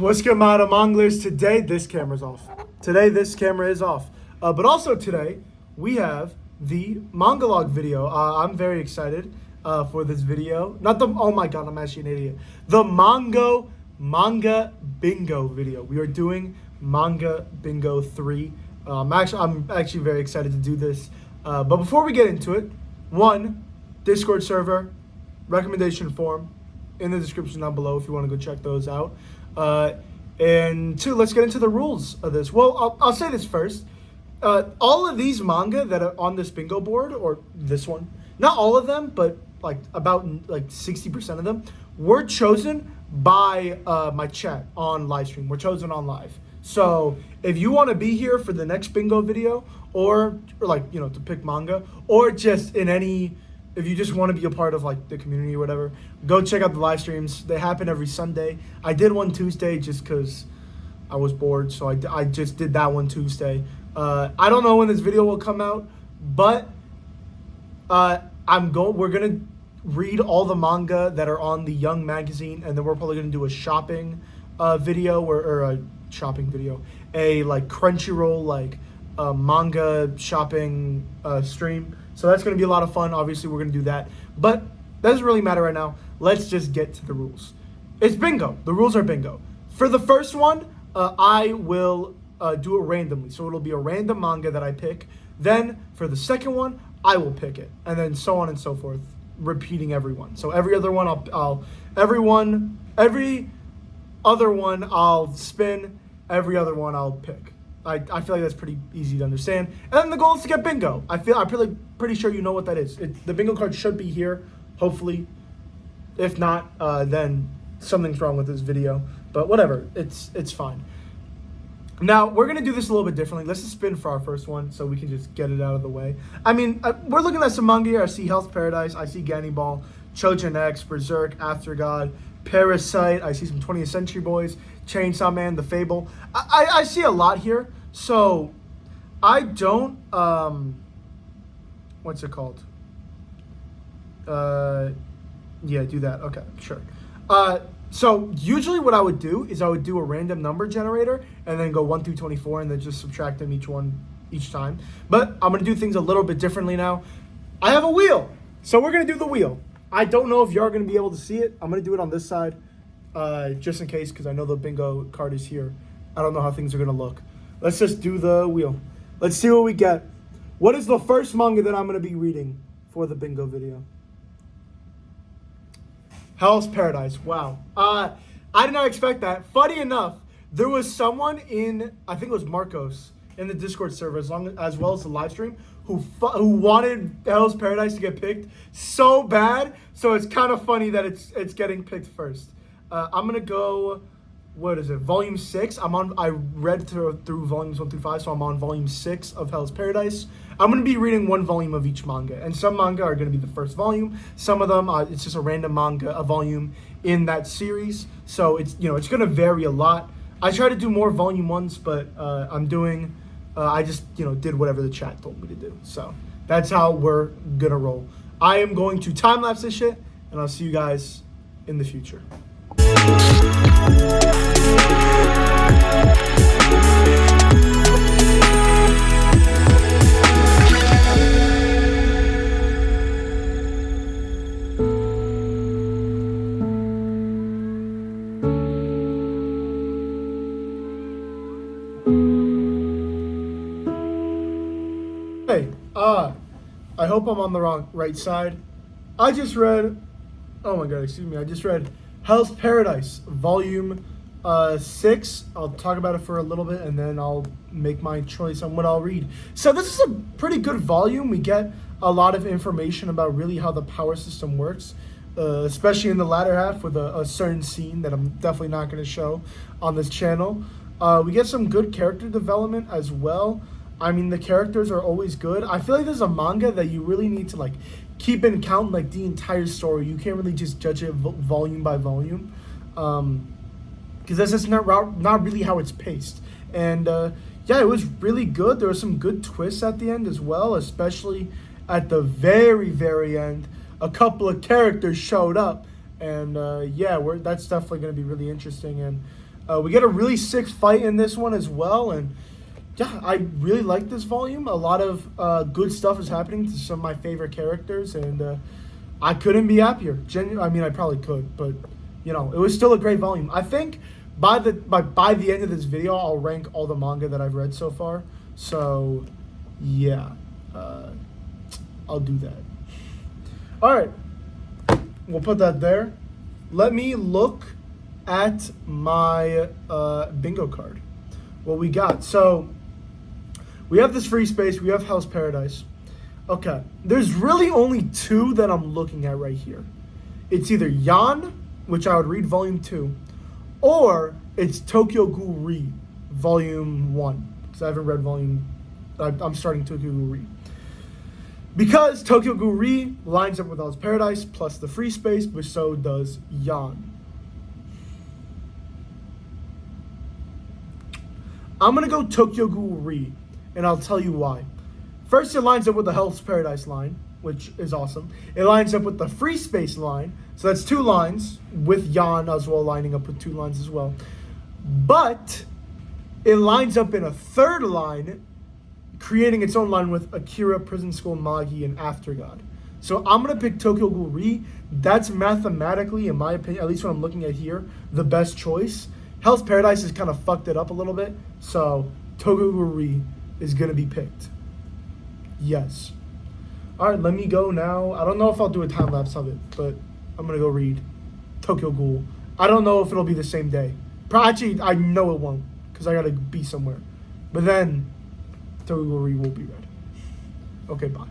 What's good, my manglers? Today, this camera's off. Today, this camera is off. But also today, we have the manga log video. I'm very excited for this video. Not the, oh my god, I'm actually an idiot. The manga bingo video. We are doing manga bingo 3. I'm actually very excited to do this. But before we get into it, 1, Discord server, recommendation form in the description down below if you want to go check those out. And 2, let's get into the rules of this. Well, I'll say this first. All of these manga that are on this bingo board, or this one, not all of them, but about 60% of them, were chosen by my chat on live stream. We're chosen on live. So if you want to be here for the next bingo video, or to pick manga, or just in any, if you just want to be a part of the community or whatever, go check out the live streams. They happen every Sunday. I did one Tuesday just because I was bored, so I just did that one Tuesday. I don't know when this video will come out, but we're gonna read all the manga that are on the Young magazine, and then we're probably gonna do a shopping video or a shopping video, a Crunchyroll manga shopping stream. So that's going to be a lot of fun. Obviously, we're going to do that. But that doesn't really matter right now. Let's just get to the rules. It's bingo. The rules are bingo. For the first one, I will do it randomly. So it'll be a random manga that I pick. Then for the second one, I will pick it. And then so on and so forth, repeating every one. So every other one, every other one I'll spin. Every other one I'll pick. I feel like that's pretty easy to understand. And then the goal is to get bingo. I'm pretty sure you know what that is. The bingo card should be here, hopefully. If not, then something's wrong with this video. But whatever, it's fine. Now, we're going to do this a little bit differently. Let's just spin for our first one so we can just get it out of the way. I mean, we're looking at some manga here. I see Hell's Paradise. I see Gannibal, Chojin X, Berserk, After God, Parasite. I see some 20th Century Boys, Chainsaw Man, The Fable. I see a lot here. So I don't what's it called? Yeah, do that. Okay, sure. So usually what I would do is I would do a random number generator and then go 1 through 24 and then just subtract them each time. But I'm gonna do things a little bit differently now. I have a wheel, so we're gonna do the wheel. I don't know if you're going to be able to see it. I'm going to do it on this side, just in case, because I know the bingo card is here. I don't know how things are going to look. Let's just do the wheel. Let's see what we get. What is the first manga that I'm going to be reading for the bingo video? Hell's Paradise. Wow. I did not expect that. Funny enough, there was someone in, I think it was Marcos, in the Discord server, as well as the live stream, who wanted Hell's Paradise to get picked so bad. So it's kind of funny that it's getting picked first. I'm gonna go. What is it? Volume 6. I read through volumes 1 through 5, so I'm on volume 6 of Hell's Paradise. I'm gonna be reading one volume of each manga, and some manga are gonna be the first volume. Some of them, it's just a random manga, a volume in that series. So it's gonna vary a lot. I try to do more volume 1s, but I'm doing. I just, did whatever the chat told me to do. So that's how we're gonna roll. I am going to time-lapse this shit, and I'll see you guys in the future. Hey, I hope I'm on the right side. I just read, oh my god, excuse me, I just read Hell's Paradise, volume 6. I'll talk about it for a little bit, and then I'll make my choice on what I'll read. So this is a pretty good volume. We get a lot of information about really how the power system works, especially in the latter half with a certain scene that I'm definitely not going to show on this channel. We get some good character development as well. I mean, the characters are always good. I feel like there's a manga that you really need to keep in count the entire story. You can't really just judge it volume by volume, because that's just not really how it's paced. And yeah, it was really good. There were some good twists at the end as well, especially at the very, very end. A couple of characters showed up, and yeah, that's definitely going to be really interesting. And We get a really sick fight in this one as well, and yeah, I really like this volume. A lot of good stuff is happening to some of my favorite characters, and I couldn't be happier. I mean, I probably could, but you know, it was still a great volume. I think by the end of this video, I'll rank all the manga that I've read so far. So yeah, I'll do that. All right, we'll put that there. Let me look at my bingo card. What we got? So we have this free space. We have Hell's Paradise. Okay, there's really only two that I'm looking at right here. It's either Yan, which I would read volume 2, or it's Tokyo Ghoul Re, volume 1. Because I haven't read I'm starting Tokyo Ghoul Re. Because Tokyo Ghoul Re lines up with Hell's Paradise plus the free space, but so does Yan. I'm going to go Tokyo Ghoul Re, and I'll tell you why. First, it lines up with the Hell's Paradise line, which is awesome. It lines up with the free space line, so that's 2 lines, with Yan as well lining up with 2 lines as well. But it lines up in a 3rd line, creating its own line with Akira, Prison School, Magi, and Aftergod. So I'm going to pick Tokyo Ghoul Re. That's mathematically, in my opinion, at least what I'm looking at here, the best choice. Hell's Paradise has kind of fucked it up a little bit, so Tokyo Ghoul Re is going to be picked. Yes. All right, let me go now. I don't know if I'll do a time lapse of it, but I'm going to go read Tokyo Ghoul. I don't know if it'll be the same day. Actually, I know it won't because I got to be somewhere. But then Tokyo Ghoul Re will be read. Okay, bye.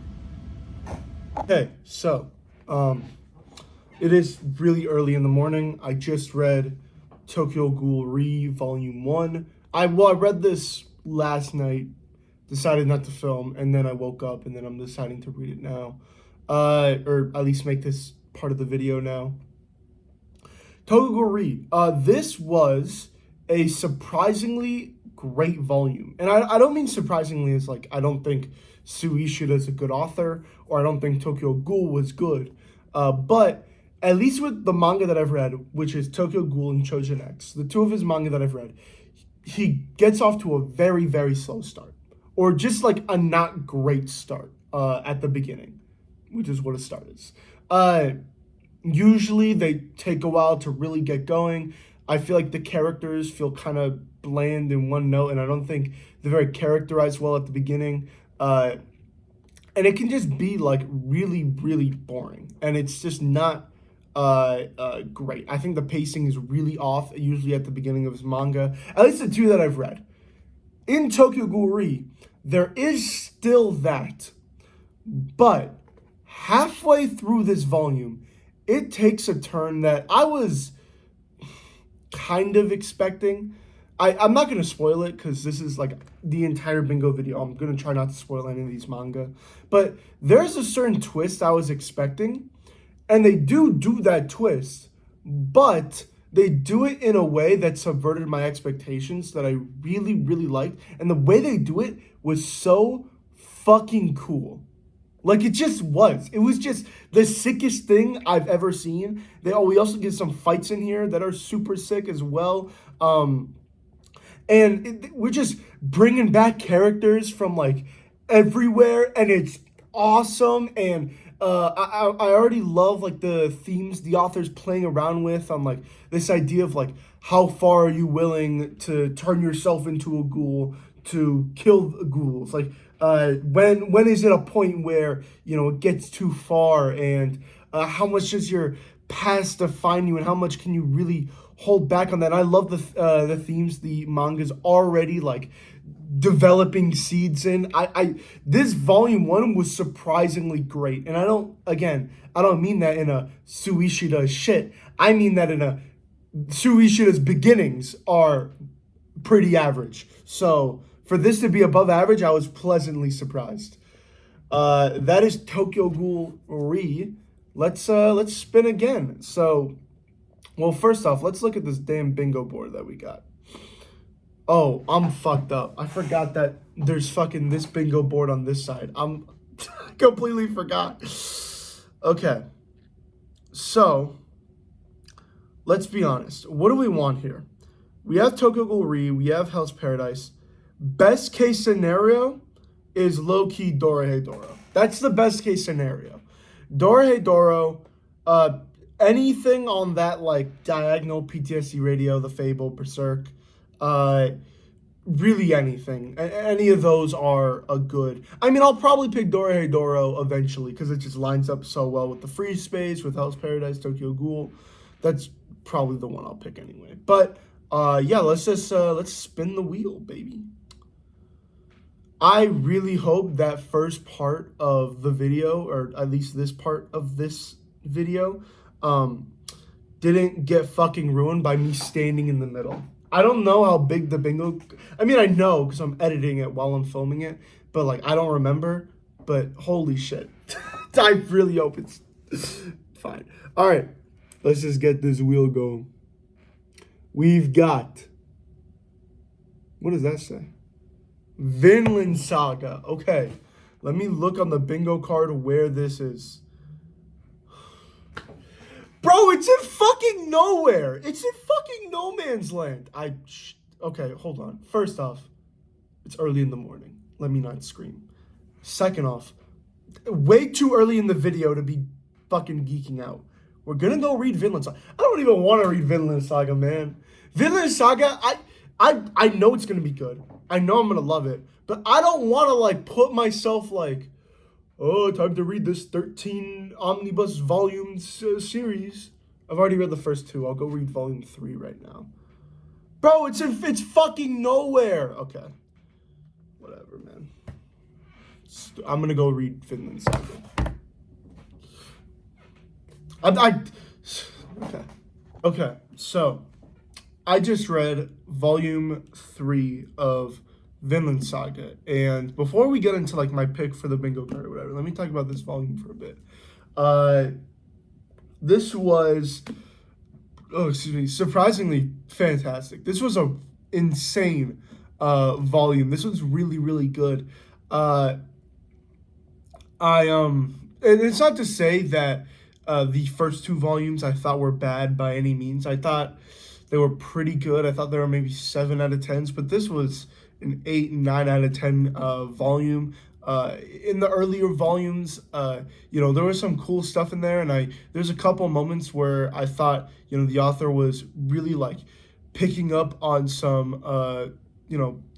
Okay, so it is really early in the morning. I just read Tokyo Ghoul Re Volume 1. I read this last night, decided not to film, and then I woke up, and then I'm deciding to read it now. Or at least make this part of the video now. Tokyo Ghoul Re. This was a surprisingly great volume. And I don't mean surprisingly as like, I don't think Sue Ishida is a good author, or I don't think Tokyo Ghoul was good. But at least with the manga that I've read, which is Tokyo Ghoul and Chojin X, the 2 of his manga that I've read, he gets off to a very, very slow start. Or just like a not great start at the beginning, which is what a start is. Usually they take a while to really get going. I feel like the characters feel kind of bland in one note, and I don't think they're very characterized well at the beginning. And it can just be like really, really boring. And it's just not great. I think the pacing is really off, usually at the beginning of his manga. At least the 2 that I've read. In Tokyo Ghoul Re, there is still that. But halfway through this volume, it takes a turn that I was kind of expecting. I'm not going to spoil it because this is like the entire bingo video. I'm going to try not to spoil any of these manga. But there's a certain twist I was expecting. And they do that twist. But they do it in a way that subverted my expectations that I really, really liked. And the way they do it was so fucking cool. Like, it just was. It was just the sickest thing I've ever seen. We also get some fights in here that are super sick as well. We're just bringing back characters from, like, everywhere. And it's awesome. And I already love, like, the themes the author's playing around with on, like, this idea of, like, how far are you willing to turn yourself into a ghoul to kill ghouls? Like, when is it a point where, you know, it gets too far, and how much does your past define you, and how much can you really hold back on that? And I love the themes the manga's already, like, developing seeds in. This volume 1 was surprisingly great, and I don't mean that in a Sue Ishida shit. I mean that in a Sue Ishida's beginnings are pretty average. So for this to be above average, I was pleasantly surprised. That is Tokyo Ghoul Re. Let's spin again. So, well, first off, let's look at this damn bingo board that we got. Oh, I'm fucked up. I forgot that there's fucking this bingo board on this side. I'm completely forgot. Okay. So, let's be honest. What do we want here? we have Tokyo Ghoul Re, we have Hell's Paradise. Best case scenario is low-key Dorohedoro. That's the best case scenario. Dorohedoro, anything on that like diagonal PTSD radio, The Fable, Berserk, really anything. Any of those are a good. I mean, I'll probably pick Dorohedoro eventually because it just lines up so well with the Free Space, with Hell's Paradise, Tokyo Ghoul. That's probably the one I'll pick anyway. But yeah, let's spin the wheel, baby. I really hope that first part of the video, or at least this part of this video, didn't get fucking ruined by me standing in the middle. I don't know how big the bingo. I mean, I know because I'm editing it while I'm filming it, but like I don't remember. But holy shit, I really hope it's fine. All right, let's just get this wheel going. We've got. What does that say? Vinland Saga. Okay, let me look on the bingo card where this is. Bro, it's in fucking nowhere. It's in fucking no man's land. Okay, hold on. First off, it's early in the morning. Let me not scream. Second off, way too early in the video to be fucking geeking out. We're gonna go read Vinland Saga. I don't even want to read Vinland Saga, man. Vinland Saga, I know it's gonna be good. I know I'm gonna love it, but I don't want to like put myself like, oh, time to read this 13 omnibus volume series. I've already read the first 2. I'll go read volume 3 right now. Bro, it's fucking nowhere. Okay, whatever, man. I'm gonna go read Vinland Saga. Okay. So I just read volume 3 of Vinland Saga, and before we get into like my pick for the bingo card or whatever, let me talk about this volume for a bit. This was, surprisingly fantastic. This was a insane volume. This was really, really good. And it's not to say that the first 2 volumes I thought were bad by any means. I thought they were pretty good. I thought they were maybe 7 out of 10s, but this was an 8 and 9 out of 10 volume. In the earlier volumes, there was some cool stuff in there, and there's a couple moments where I thought, the author was really like picking up on some,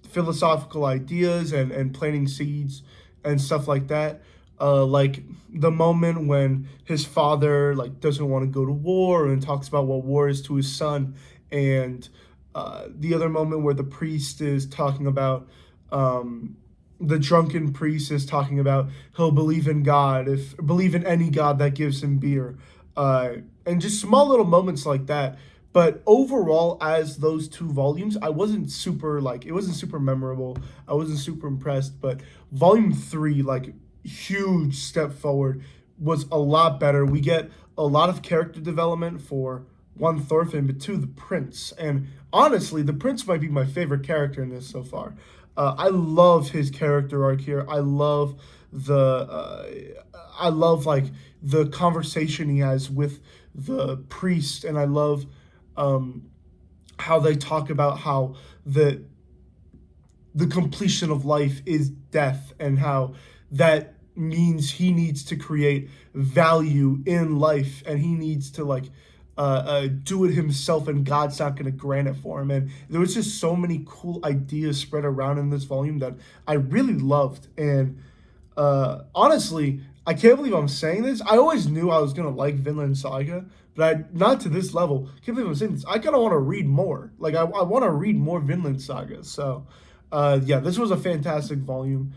philosophical ideas and planting seeds and stuff like that. Like the moment when his father like doesn't want to go to war and talks about what war is to his son, and the other moment where the priest is talking about the drunken priest is talking about he'll believe in God, believe in any God that gives him beer, and just small little moments like that. But overall, as those 2 volumes, it wasn't super memorable. I wasn't super impressed. But volume 3, like, huge step forward, was a lot better. We get a lot of character development for one, Thorfinn, but 2, the prince. And honestly, the prince might be my favorite character in this so far. I love his character arc here. I love like the conversation he has with the priest, and I love how they talk about how the completion of life is death, and how that means he needs to create value in life, and he needs to like do it himself, and God's not going to grant it for him. And there was just so many cool ideas spread around in this volume that I really loved. And honestly, I can't believe I'm saying this. I always knew I was going to like Vinland Saga, but not to this level. Can't believe I'm saying this. I kind of want to read more. Like, I want to read more Vinland Saga. So, yeah, this was a fantastic volume.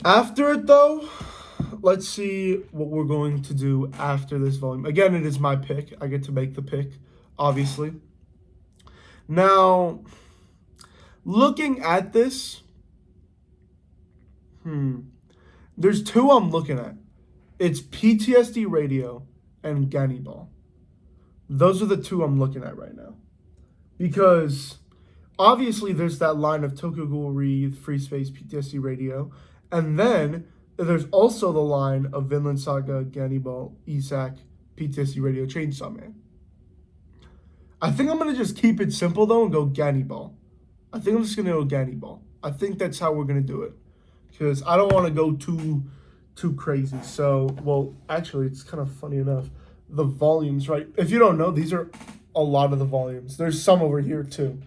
After it, though, let's see what we're going to do after this volume. Again, it is my pick. I get to make the pick, obviously. Now, looking at this, there's 2 I'm looking at. It's PTSD Radio and Gannibal. Those are the 2 I'm looking at right now. Because, obviously, there's that line of Tokyo Ghoul Re, Free Space, PTSD Radio. And then there's also the line of Vinland Saga, Gannibal, Isak, PTSD Radio, Chainsaw Man. I think I'm gonna just keep it simple though and go Gannibal. I think I'm just gonna go Gannibal. I think that's how we're gonna do it, because I don't want to go too crazy. So, well, actually, it's kind of funny enough. The volumes, right? If you don't know, these are a lot of the volumes. There's some over here too,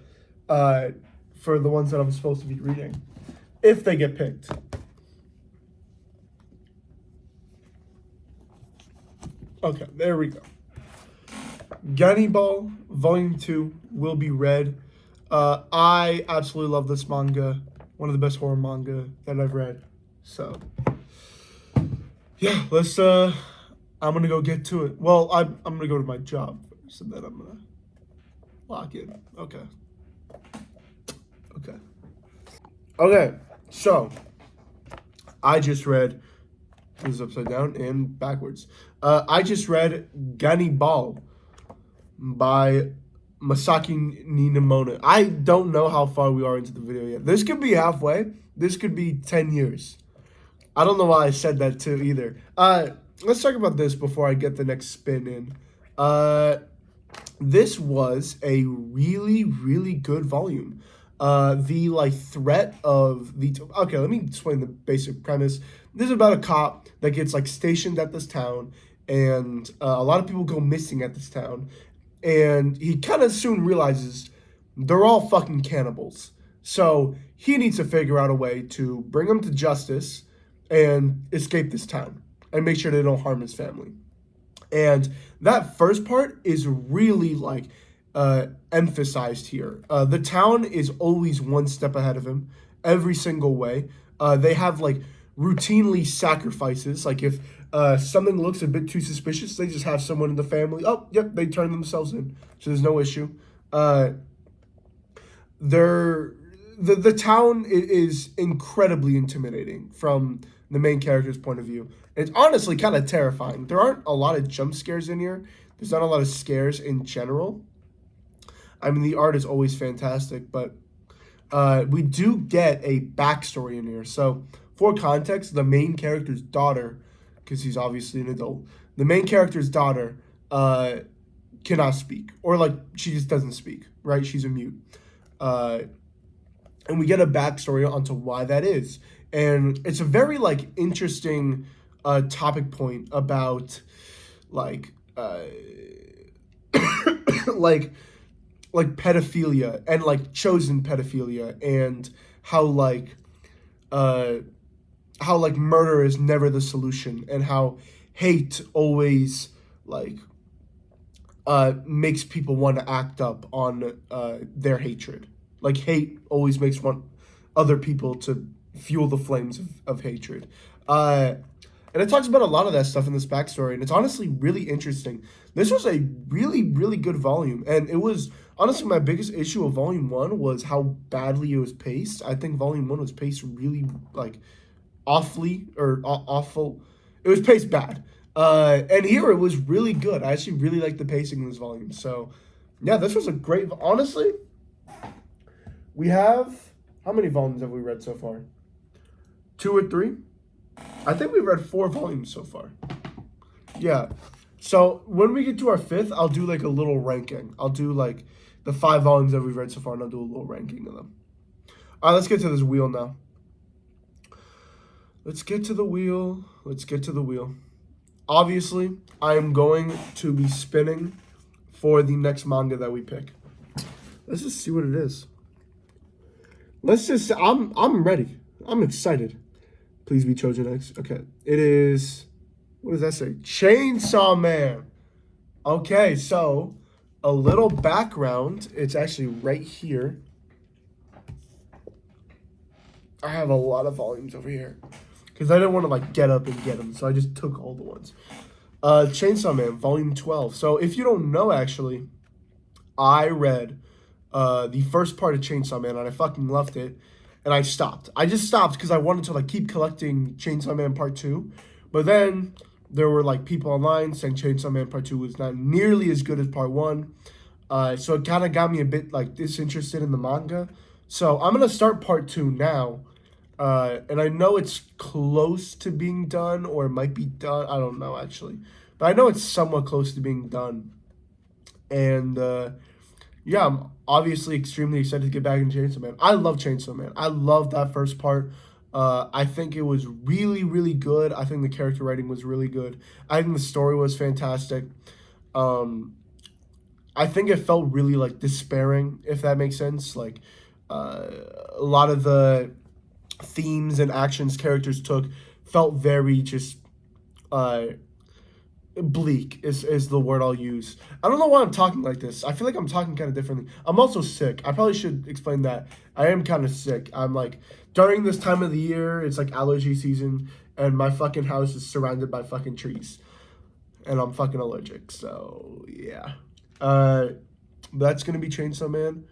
for the ones that I'm supposed to be reading, if they get picked. Okay, there we go. Gannibal Volume 2 will be read. I absolutely love this manga. One of the best horror manga that I've read. So, yeah, I'm gonna go get to it. Well, I'm gonna go to my job first, and then I'm gonna lock in. Okay. Okay, so, I just read, this is upside down and backwards. I just read Gannibal by Masaki Ninamona. I don't know how far we are into the video yet. This could be halfway. This could be 10 years. I don't know why I said that too either. Let's talk about this before I get the next spin in. This was a really, really good volume. The like threat of the okay, let me explain the basic premise. This is about a cop that gets like stationed at this town, and a lot of people go missing at this town, and he kind of soon realizes they're all fucking cannibals. So he needs to figure out a way to bring them to justice and escape this town and make sure they don't harm his family. And that first part is really like emphasized here. The town is always one step ahead of him every single way. They have like routinely sacrifices. Like if something looks a bit too suspicious, they just have someone in the family. Oh, yep, they turn themselves in, so there's no issue. The town is incredibly intimidating from the main character's point of view. It's honestly kind of terrifying. There aren't a lot of jump scares in here. There's not a lot of scares in general. I mean, the art is always fantastic, but we do get a backstory in here. So, for context, the main character's daughter, because he's obviously an adult, the main character's daughter cannot speak, or like she just doesn't speak, right? She's a mute. And we get a backstory onto why that is. And it's a very like interesting topic point about like like pedophilia and like chosen pedophilia, and how like murder is never the solution, and how hate always like makes people want to act up on their hatred. Like hate always makes other people to fuel the flames of hatred. And it talks about a lot of that stuff in this backstory, and it's honestly really interesting. This was a really, really good volume, and it was honestly my biggest issue of Volume 1 was how badly it was paced. I think Volume 1 was paced really, like, awful. It was paced bad. And here it was really good. I actually really liked the pacing in this volume. So, yeah, this was a great, honestly, we have, how many volumes have we read so far? 2 or 3? I think we've read 4 volumes so far. Yeah. So when we get to our 5th, I'll do like a little ranking. I'll do like the 5 volumes that we've read so far, and I'll do a little ranking of them. All right, let's get to this wheel now. Let's get to the wheel. Obviously, I am going to be spinning for the next manga that we pick. Let's just see what it is. I'm ready. I'm excited. Please be Chosen X. Okay. It is, what does that say? Chainsaw Man. Okay, so a little background. It's actually right here. I have a lot of volumes over here, because I didn't want to like get up and get them, so I just took all the ones. Chainsaw Man, Volume 12. So if you don't know, actually, I read the first part of Chainsaw Man, and I fucking loved it. And I stopped. I just stopped because I wanted to like keep collecting Chainsaw Man Part 2. But then there were like people online saying Chainsaw Man Part 2 was not nearly as good as Part 1. So it kind of got me a bit like disinterested in the manga. So I'm going to start Part 2 now. And I know it's close to being done, or it might be done. I don't know, actually. But I know it's somewhat close to being done. And Yeah, I'm obviously extremely excited to get back in Chainsaw Man. I love Chainsaw Man. I love that first part. I think it was really, really good. I think the character writing was really good. I think the story was fantastic. Um, I think it felt really like despairing, if that makes sense. Like uh, a lot of the themes and actions characters took felt very just uh, bleak is the word I'll use. I don't know why I'm talking like this. I feel like I'm talking kind of differently. I'm also sick. I probably should explain that. I am kind of sick. I'm like during this time of the year, it's like allergy season, and my fucking house is surrounded by fucking trees, and I'm fucking allergic. So yeah, uh, that's gonna be Chainsaw Man,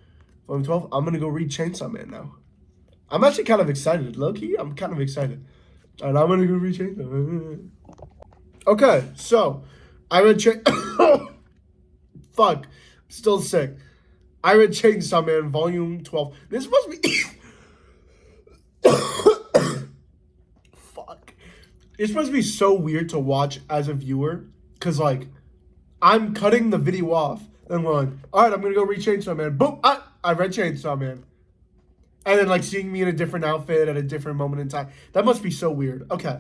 Volume 12. I'm gonna go read Chainsaw Man now. I'm actually kind of excited, low key. I'm kind of excited, and I'm gonna go read Chainsaw Man. Okay, so I read fuck, still sick. I read Chainsaw Man Volume 12. This must be fuck. It's supposed to be so weird to watch as a viewer, cause like I'm cutting the video off and going, all right, I'm gonna go read Chainsaw Man. Boom, I read Chainsaw Man, and then like seeing me in a different outfit at a different moment in time. That must be so weird. Okay,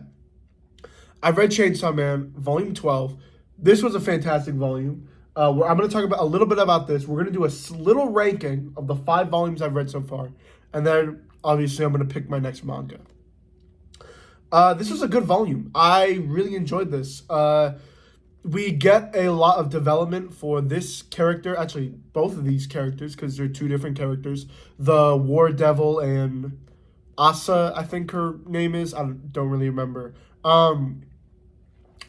I read Chainsaw Man Volume 12. This was a fantastic volume. I'm going to talk about a little bit about this. We're going to do a little ranking of the 5 volumes I've read so far, and then obviously I'm going to pick my next manga. This was a good volume. I really enjoyed this. We get a lot of development for this character, actually both of these characters, because they're 2 different characters. The War Devil and Asa, I think her name is. I don't really remember.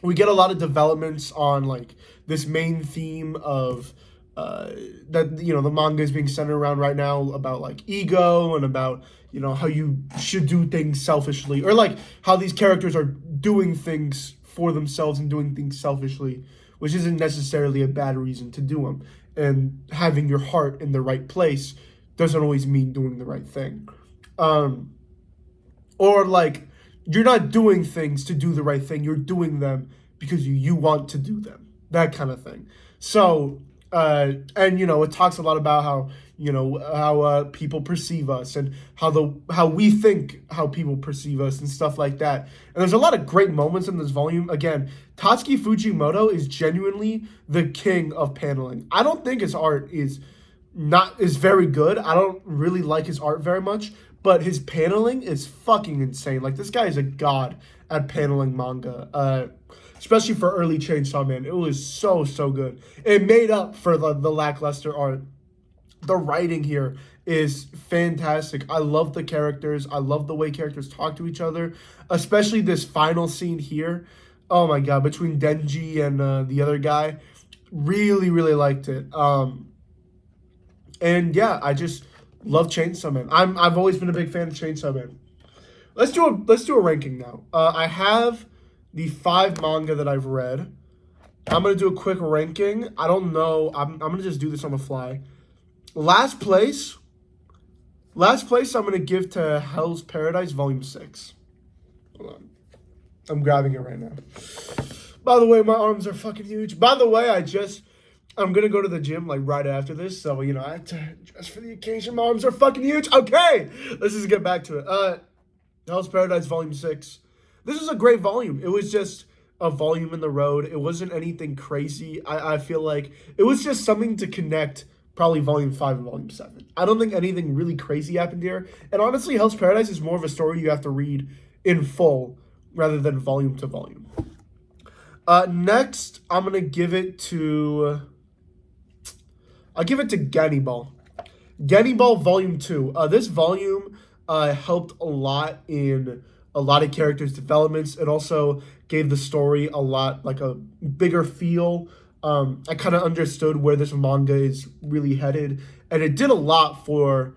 We get a lot of developments on like this main theme of that the manga is being centered around right now about like ego and about how you should do things selfishly, or like how these characters are doing things for themselves and doing things selfishly, which isn't necessarily a bad reason to do them. And having your heart in the right place doesn't always mean doing the right thing. Or like you're not doing things to do the right thing. You're doing them because you want to do them. That kind of thing. So, and it talks a lot about how how people perceive us and how we think how people perceive us and stuff like that. And there's a lot of great moments in this volume. Again, Tatsuki Fujimoto is genuinely the king of paneling. I don't think his art is very good. I don't really like his art very much, but his paneling is fucking insane. Like this guy is a god at paneling manga. Especially for early Chainsaw Man. It was so good. It made up for the lackluster art. The writing here is fantastic. I love the characters. I love the way characters talk to each other, especially this final scene here. Oh my god, between Denji and the other guy. Really liked it. And yeah, I just love Chainsaw Man. I've always been a big fan of Chainsaw Man. Let's do a ranking now. I have the 5 manga that I've read. I'm gonna do a quick ranking. I don't know. I'm gonna just do this on the fly. Last place. I'm gonna give to Hell's Paradise Volume 6. Hold on. I'm grabbing it right now. By the way, my arms are fucking huge. By the way, I'm gonna go to the gym like right after this, so I have to dress for the occasion. My arms are fucking huge. Okay, let's just get back to it. Hell's Paradise Volume 6. This was a great volume. It was just a volume in the road. It wasn't anything crazy. I feel like it was just something to connect probably Volume 5 and Volume 7. I don't think anything really crazy happened here. And honestly, Hell's Paradise is more of a story you have to read in full rather than volume to volume. Next, I'm going to give it to... I'll give it to Gannibal. Gannibal Volume 2. This volume helped a lot in a lot of characters' developments. It also gave the story a lot, like a bigger feel. I kind of understood where this manga is really headed. And it did a lot for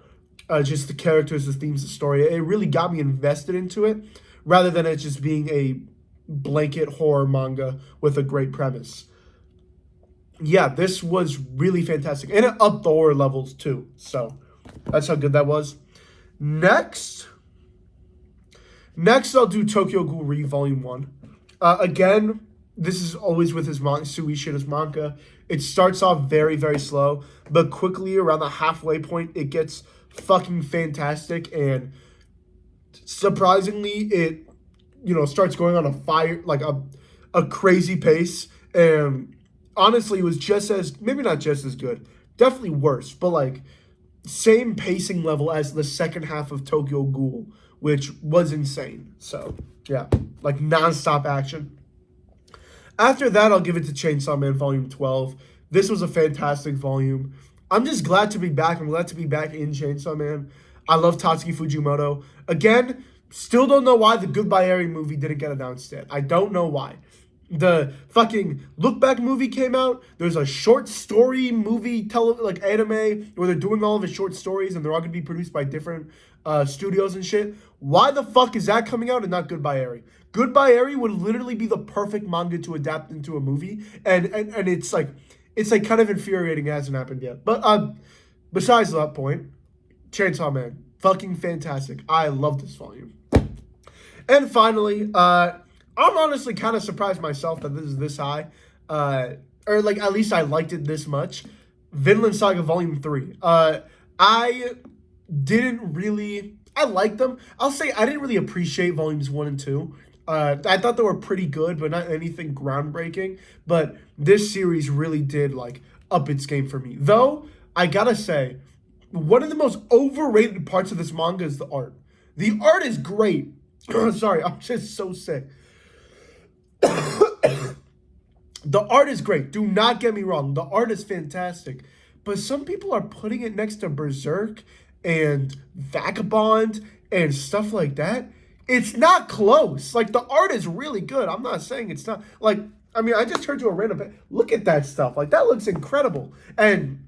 just the characters, the themes, the story. It really got me invested into it, rather than it just being a blanket horror manga with a great premise. Yeah, this was really fantastic. And it upped the horror levels too. So that's how good that was. Next, I'll do Tokyo Ghoul Re Volume 1. Again, this is always with his Suishida's manga. It starts off very, very slow, but quickly around the halfway point, it gets fucking fantastic, and surprisingly, it starts going on a fire like a crazy pace, and honestly, it was just as maybe not just as good, definitely worse, but like same pacing level as the second half of Tokyo Ghoul, which was insane. So yeah, like nonstop action. After that, I'll give it to Chainsaw Man Volume 12. This was a fantastic volume. I'm just glad to be back. I'm glad to be back in Chainsaw Man. I love Tatsuki Fujimoto. Again, still don't know why the Goodbye Eri movie didn't get announced yet. I don't know why. The fucking Look Back movie came out. There's a short story movie, like anime, where they're doing all of his short stories, and they're all going to be produced by different studios and shit. Why the fuck is that coming out and not Goodbye Eri? Goodbye Eri would literally be the perfect manga to adapt into a movie, and it's like kind of infuriating. It hasn't happened yet. But besides that point, Chainsaw Man, fucking fantastic. I love this volume. And finally, I'm honestly kind of surprised myself that this is this high, or like at least I liked it this much. Vinland Saga Volume 3. I didn't really. I liked them. I'll say I didn't really appreciate Volumes 1 and 2. I thought they were pretty good, but not anything groundbreaking. But this series really did like up its game for me. Though I gotta say, one of the most overrated parts of this manga is the art. The art is great. Sorry, I'm just so sick. The art is great. Do not get me wrong. The art is fantastic. But some people are putting it next to Berserk and Vagabond and stuff like that. It's not close. Like, the art is really good. I'm not saying it's not. Like, I mean, I just turned to a random. Look at that stuff. Like, that looks incredible. And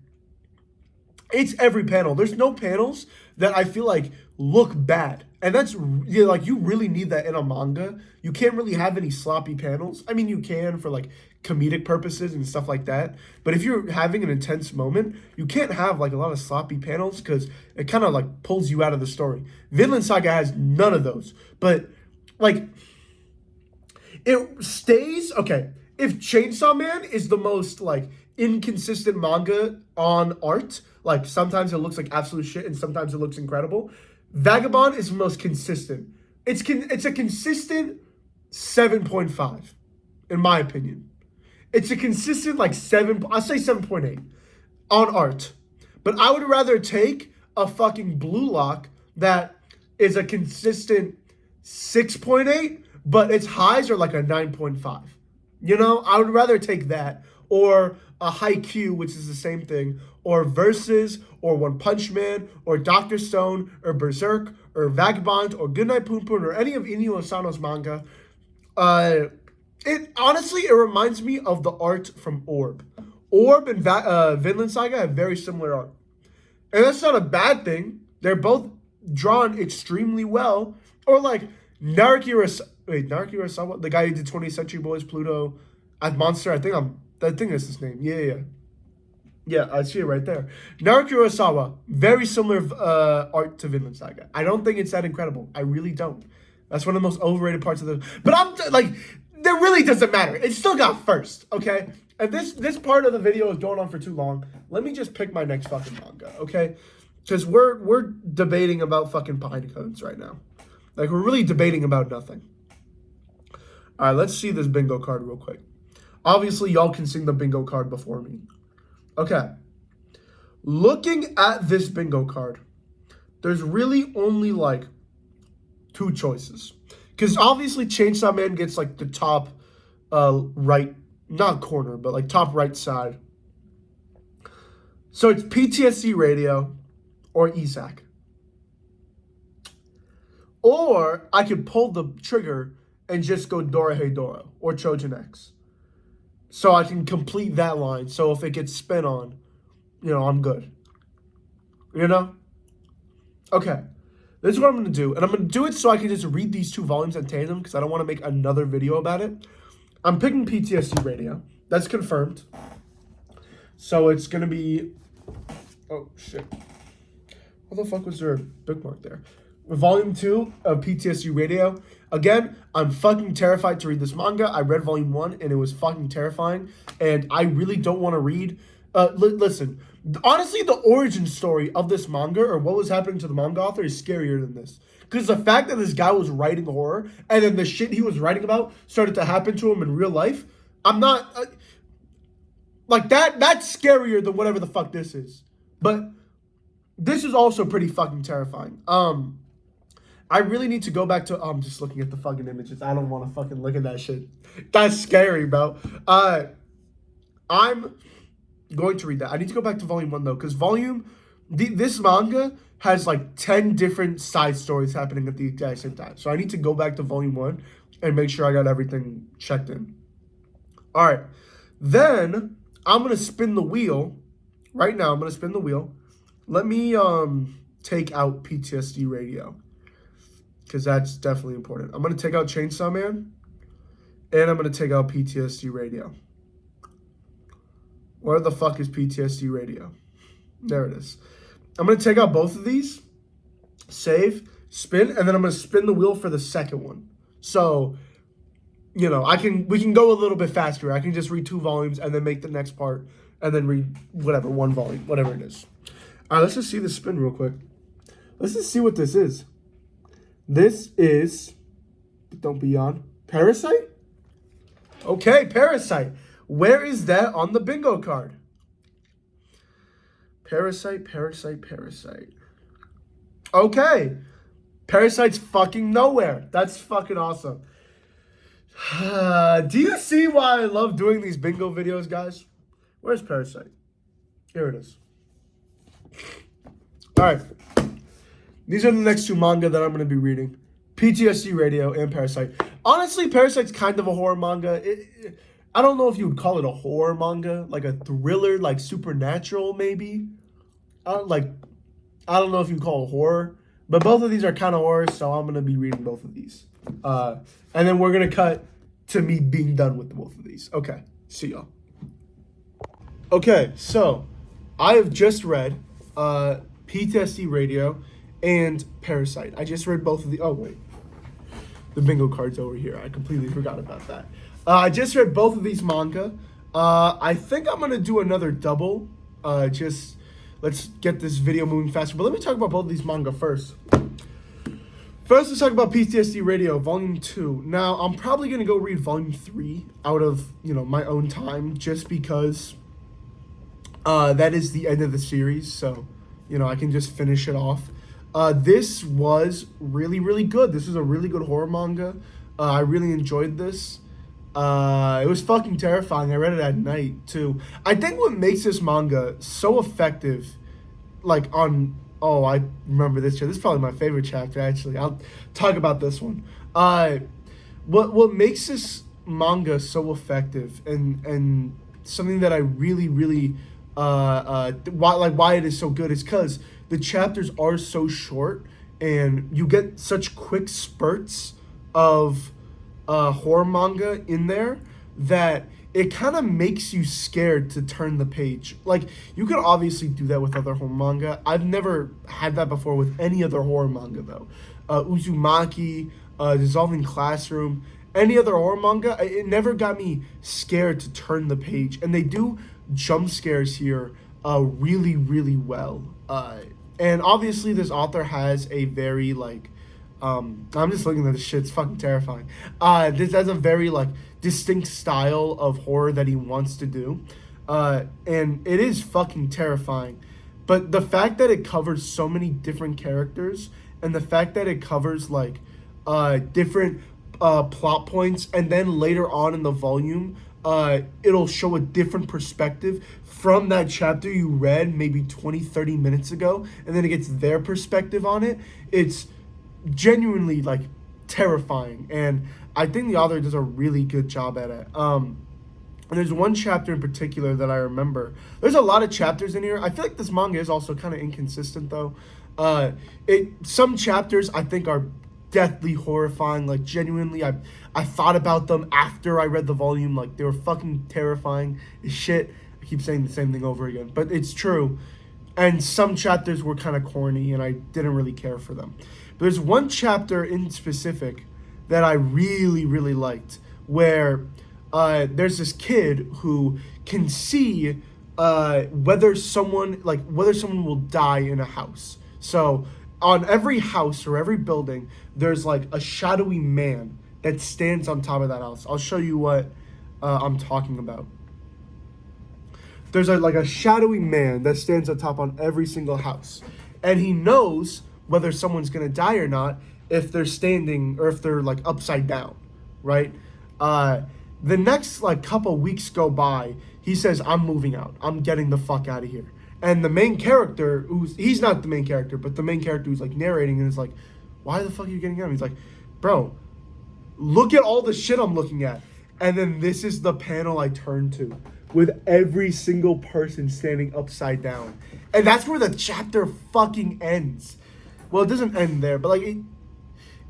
it's every panel. There's no panels that I feel like look bad. And that's, like, you really need that in a manga. You can't really have any sloppy panels. I mean, you can for, like, comedic purposes and stuff like that. But if you're having an intense moment, you can't have, like, a lot of sloppy panels because it kind of, like, pulls you out of the story. Vinland Saga has none of those. But, like, it stays, okay, if Chainsaw Man is the most, like, inconsistent manga on art, like, sometimes it looks like absolute shit and sometimes it looks incredible, Vagabond is the most consistent. It's a consistent 7.5, in my opinion. It's a consistent, like, I'll say 7.8 on art. But I would rather take a fucking Blue Lock that is a consistent 6.8, but its highs are like a 9.5. You know, I would rather take that, or a Haikyuu, which is the same thing, or Versus, or One Punch Man, or Dr. Stone, or Berserk, or Vagabond, or Goodnight Poon, or any of Inio Asano's manga. It honestly, it reminds me of the art from Orb. Orb and Vinland Saga have very similar art. And that's not a bad thing. They're both drawn extremely well. Or like Naruki Urasawa, the guy who did 20th Century Boys, Pluto, Monster. I think that's his name. Yeah, I see it right there. Naruki Urasawa, very similar art to Vinland Saga. I don't think it's that incredible. I really don't. That's one of the most overrated parts of the. But I'm like, that really doesn't matter. It still got first, okay? And this part of the video is going on for too long. Let me just pick my next fucking manga, okay? Because we're debating about fucking pine cones right now. Like, we're really debating about nothing. All right, let's see this bingo card real quick. Obviously, y'all can sing the bingo card before me. Okay. Looking at this bingo card, there's really only, like, two choices. Because obviously, Chainsaw Man gets, like, the top right, not corner, but, like, top right side. So it's PTSD Radio or Isaac. Or I could pull the trigger and just go Dora Hey Dora or Trojan X. So I can complete that line. So if it gets spin on, I'm good. You know? Okay. This is what I'm going to do. And I'm going to do it so I can just read these two volumes in tandem because I don't want to make another video about it. I'm picking PTSD Radio. That's confirmed. So it's going to be... Oh, shit. What the fuck was there a bookmark there? Volume 2 of PTSD Radio. Again, I'm fucking terrified to read this manga. I read Volume 1 and it was fucking terrifying. And I really don't want to read. Listen, honestly, the origin story of this manga or what was happening to the manga author is scarier than this. Because the fact that this guy was writing horror and then the shit he was writing about started to happen to him in real life, I'm not... like, that's scarier than whatever the fuck this is. But this is also pretty fucking terrifying. I really need to go back to... I'm just looking at the fucking images. I don't want to fucking look at that shit. That's scary, bro. I'm going to read that. I need to go back to Volume 1, though, because this manga has, like, 10 different side stories happening at the exact same time. So I need to go back to Volume 1 and make sure I got everything checked in. All right. Then I'm going to spin the wheel. Right now, I'm going to spin the wheel. Let me take out PTSD Radio, because that's definitely important. I'm going to take out Chainsaw Man, and I'm going to take out PTSD Radio. Where the fuck is PTSD Radio? There it is. I'm going to take out both of these, save, spin, and then I'm going to spin the wheel for the second one. So, you know, we can go a little bit faster. I can just read 2 volumes and then make the next part and then read whatever, 1 volume, whatever it is. All right, let's just see the spin real quick. Let's just see what this is. This is, don't be on, Parasite? Okay, Parasite. Where is that on the bingo card? Parasite. Okay. Parasite's fucking nowhere. That's fucking awesome. Do you see why I love doing these bingo videos, guys? Where's Parasite? Here it is. All right. These are the next 2 manga that I'm going to be reading. PTSD Radio and Parasite. Honestly, Parasite's kind of a horror manga. I don't know if you would call it a horror manga, like a thriller, like supernatural maybe. I don't know if you would call it horror, but both of these are kind of horror, so I'm going to be reading both of these. And then we're going to cut to me being done with both of these. Okay, see y'all. Okay, so I have just read PTSD Radio and Parasite. I just read both of the... Oh, wait. The bingo card's over here. I completely forgot about that. I just read both of these manga. I think I'm going to do another double. Let's get this video moving faster. But let me talk about both of these manga first. First, let's talk about PTSD Radio, Volume 2. Now, I'm probably going to go read Volume 3 out of, my own time, just because that is the end of the series. So, I can just finish it off. This was really, really good. This is a really good horror manga. I really enjoyed this. It was fucking terrifying. I read it at night, too. I think what makes this manga so effective, I remember this chapter. This is probably my favorite chapter, actually. I'll talk about this one. What makes this manga so effective and something that I really, really, why it is so good is because the chapters are so short and you get such quick spurts of horror manga in there that it kind of makes you scared to turn the page. Like, you could obviously do that with other horror manga. I've never had that before with any other horror manga, though. Uzumaki, Dissolving Classroom, any other horror manga, it never got me scared to turn the page. And they do jump scares here really, really well. And obviously, this author has a very, I'm just looking at this shit. It's fucking terrifying. This has a very, distinct style of horror that he wants to do. And it is fucking terrifying. But the fact that it covers so many different characters and the fact that it covers, different plot points, and then later on in the volume, it'll show a different perspective from that chapter you read maybe 20, 30 minutes ago, and then it gets their perspective on it. It's genuinely terrifying, and I think the author does a really good job at it. And there's one chapter in particular that I remember. There's a lot of chapters in here. I feel like this manga is also kind of inconsistent, though. Some chapters I think are deathly horrifying. Genuinely, I thought about them after I read the volume. They were fucking terrifying as shit. I keep saying the same thing over again, but it's true. and some chapters were kind of corny, and I didn't really care for them. But there's one chapter in specific that I really, really liked, where there's this kid who can see whether someone will die in a house. So on every house or every building, there's like a shadowy man that stands on top of that house. I'll show you what I'm talking about. There's a shadowy man that stands on top on every single house, and he knows whether someone's gonna die or not if they're standing or if they're like upside down, right? The next like couple weeks go by. He says, "I'm moving out. I'm getting the fuck out of here." And the main character, he's not the main character, but the main character who's like narrating and is like, "Why the fuck are you getting out?" He's like, "Bro, look at all the shit I'm looking at." And then this is the panel I turn to, with every single person standing upside down. And that's where the chapter fucking ends. Well, it doesn't end there, but like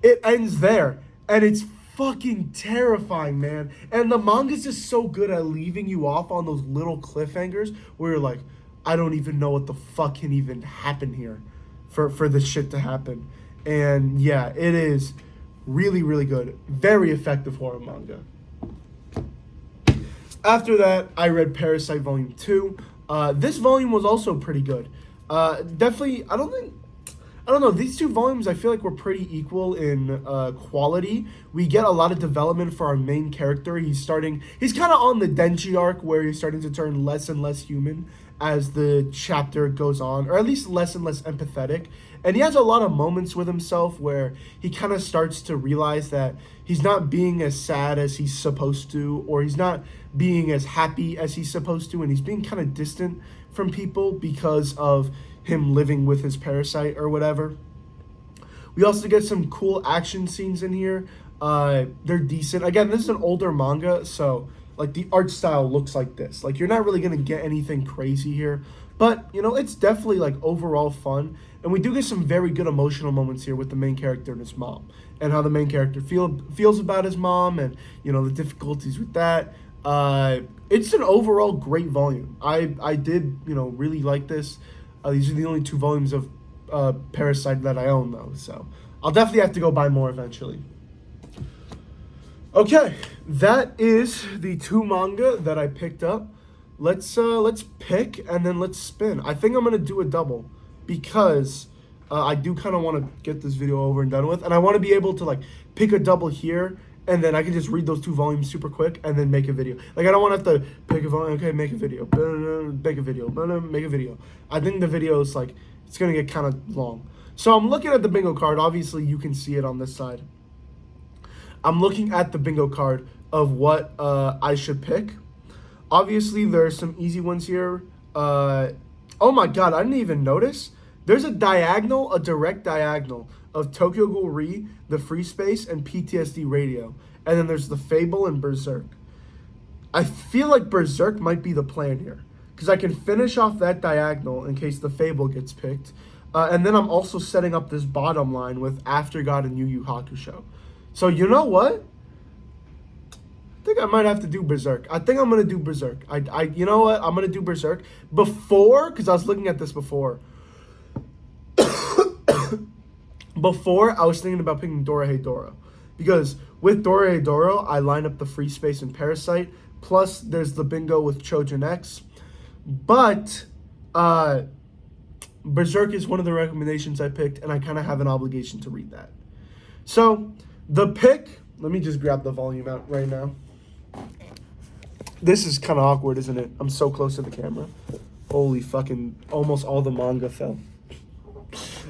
it ends there. And it's fucking terrifying, man. And the manga's just so good at leaving you off on those little cliffhangers where you're like, I don't even know what the fuck can even happen here for this shit to happen. And yeah, it is really, really good. Very effective horror manga. After that, I read Parasite Volume 2. This volume was also pretty good. Definitely, I don't know, these two volumes I feel like were pretty equal in quality. We get a lot of development for our main character. He's kind of on the Denji arc where he's starting to turn less and less human as the chapter goes on, or at least less and less empathetic. And he has a lot of moments with himself where he kind of starts to realize that he's not being as sad as he's supposed to, or he's not being as happy as he's supposed to, and he's being kind of distant from people because of him living with his parasite or whatever. We also get some cool action scenes in here. They're decent. Again, this is an older manga, so like the art style looks like this. Like you're not really gonna get anything crazy here, but you know, it's definitely like overall fun. And we do get some very good emotional moments here with the main character and his mom, and how the main character feels about his mom, and you know, the difficulties with that. It's an overall great volume. I did, you know, really like this. These are the only 2 volumes of Parasite that I own, though, so I'll definitely have to go buy more eventually. Okay, that is the 2 manga that I picked up. Let's pick and then let's spin. I think I'm gonna do a double because I do kind of want to get this video over and done with, and I want to be able to like pick a double here, and then I can just read those 2 volumes super quick and then make a video. Like I don't want to have to pick a volume. Okay, make a video. Make a video. Make a video. I think the video is like it's gonna get kind of long. So I'm looking at the bingo card. Obviously, you can see it on this side. I'm looking at the bingo card of what I should pick. Obviously, there are some easy ones here. Oh my god, I didn't even notice. There's a direct diagonal of Tokyo Ghoul Re, The Free Space, and PTSD Radio. And then there's The Fable and Berserk. I feel like Berserk might be the plan here, because I can finish off that diagonal in case The Fable gets picked. And then I'm also setting up this bottom line with After God and Yu Yu Hakusho. So you know what? I think I might have to do Berserk. I think I'm going to do Berserk. You know what? I'm going to do Berserk. Because I was looking at this before. Before, I was thinking about picking Dorohedoro. Because with Dorohedoro, I line up the Free Space and Parasite. Plus, there's the bingo with Chojin X. But Berserk is one of the recommendations I picked, and I kind of have an obligation to read that. So, the pick... Let me just grab the volume out right now. This is kind of awkward, isn't it? I'm so close to the camera. Holy fucking... Almost all the manga fell.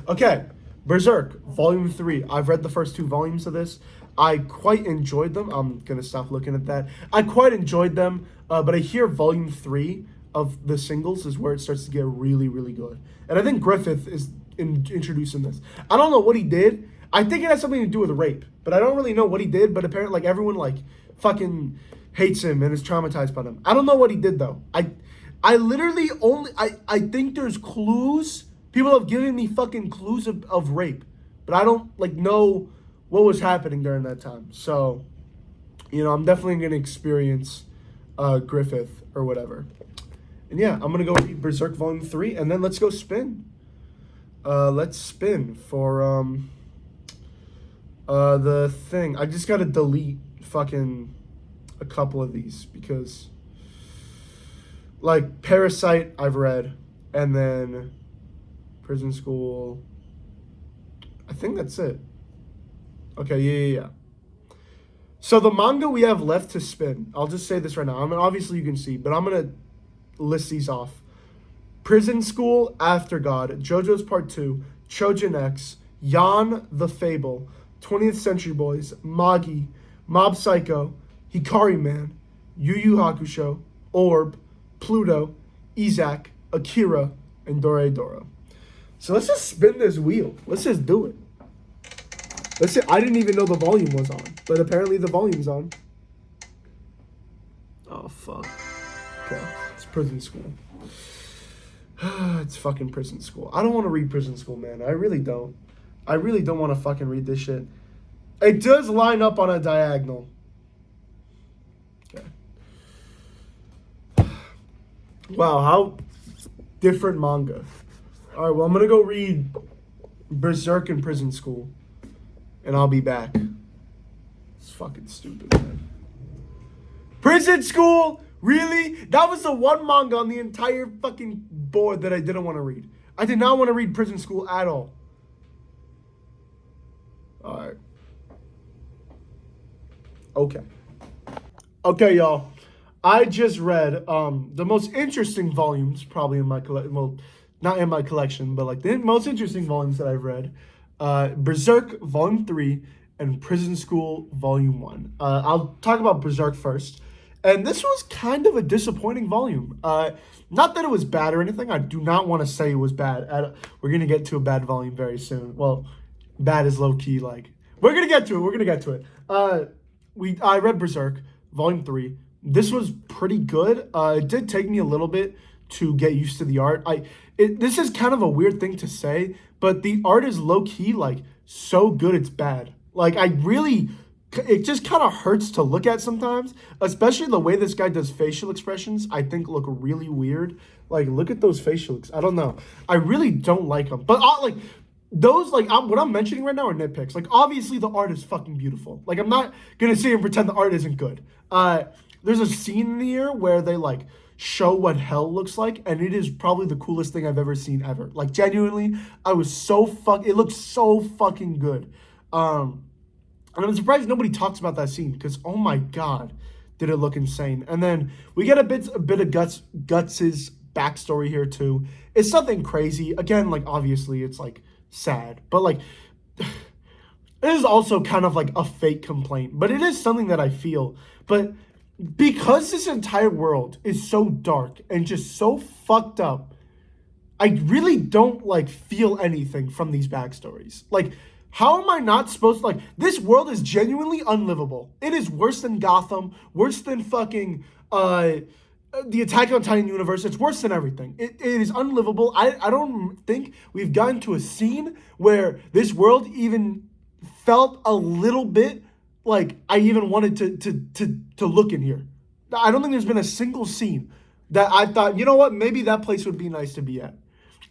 Okay. Berserk, Volume 3. I've read the first 2 volumes of this. I quite enjoyed them. I'm going to stop looking at that. I quite enjoyed them, but I hear Volume 3 of the singles is where it starts to get really, really good. And I think Griffith is introducing this. I don't know what he did. I think it has something to do with rape, but I don't really know what he did, but apparently like everyone like fucking hates him and is traumatized by him. I don't know what he did though. I literally only, I think there's clues. People have given me fucking clues of rape, but I don't like know what was happening during that time. So, you know, I'm definitely going to experience Griffith or whatever. And yeah, I'm gonna go read Berserk Volume 3, and then let's go spin. Let's spin for the thing. I just gotta delete fucking a couple of these because like Parasite I've read, and then Prison School. I think that's it. Okay, yeah. So the manga we have left to spin, I'll just say this right now. I mean, obviously you can see, but I'm going to list these off. Prison School, After God, JoJo's Part 2, Trojan X, Yan the Fable, 20th Century Boys, Magi, Mob Psycho, Hikari Man, Yu Yu Hakusho, Orb, Pluto, Izak, Akira, and Doradora. So let's just spin this wheel. Let's just do it. Let's see. I didn't even know the volume was on, but apparently the volume's on. Oh, fuck. Okay, it's Prison School. It's fucking Prison School. I don't want to read Prison School, man. I really don't. I really don't want to fucking read this shit. It does line up on a diagonal. Okay. Wow, how different manga. All right, well, I'm going to go read Berserk in Prison School, and I'll be back. It's fucking stupid, man. Prison School? Really? That was the one manga on the entire fucking board that I didn't want to read. I did not want to read Prison School at all. All right. Okay, y'all. I just read the most interesting volumes probably in my collection. Well, not in my collection, but like the most interesting volumes that I've read. Berserk Volume 3 and Prison School Volume 1. I'll talk about Berserk first. And this was kind of a disappointing volume. Not that it was bad or anything. I do not want to say it was bad. We're going to get to a bad volume very soon. Well, bad is low-key, like... We're going to get to it. I read Berserk, Volume 3. This was pretty good. It did take me a little bit to get used to the art. This is kind of a weird thing to say, but the art is low-key, like, so good it's bad. Like, it just kind of hurts to look at sometimes, especially the way this guy does facial expressions. I think look really weird. Like, look at those facial I don't know. I really don't like them. But, what I'm mentioning right now are nitpicks. Like, obviously, the art is fucking beautiful. Like, I'm not going to sit here and pretend the art isn't good. There's a scene in here where they, like, show what hell looks like, and it is probably the coolest thing I've ever seen ever. Like, genuinely, it looks so fucking good. And I'm surprised nobody talks about that scene, because, oh my god, did it look insane. And then we get a bit of Guts' backstory here, too. It's nothing crazy. Again, like, obviously, it's, like, sad. But, like, it is also kind of, like, a fake complaint. But it is something that I feel. But because this entire world is so dark and just so fucked up, I really don't, like, feel anything from these backstories. Like, how am I not supposed to, like, this world is genuinely unlivable. It is worse than Gotham, worse than fucking, the Attack on Titan universe. It's worse than everything. It is unlivable. I don't think we've gotten to a scene where this world even felt a little bit like I even wanted to look in here. I don't think there's been a single scene that I thought, you know what, maybe that place would be nice to be at.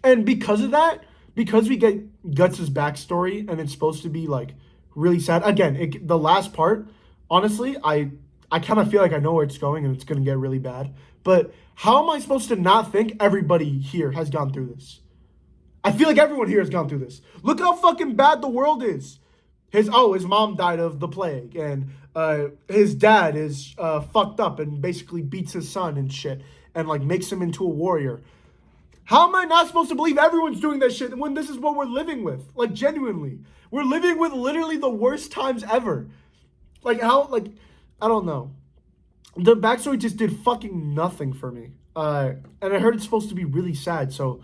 And because of that, because we get Guts' backstory and it's supposed to be, like, really sad. Again, the last part, honestly, I kind of feel like I know where it's going and it's going to get really bad. But how am I supposed to not think everybody here has gone through this? I feel like everyone here has gone through this. Look how fucking bad the world is. His mom died of the plague, and his dad is fucked up and basically beats his son and shit and, like, makes him into a warrior. How am I not supposed to believe everyone's doing that shit when this is what we're living with? Like, genuinely. We're living with literally the worst times ever. Like, how, like, I don't know. The backstory just did fucking nothing for me. And I heard it's supposed to be really sad, so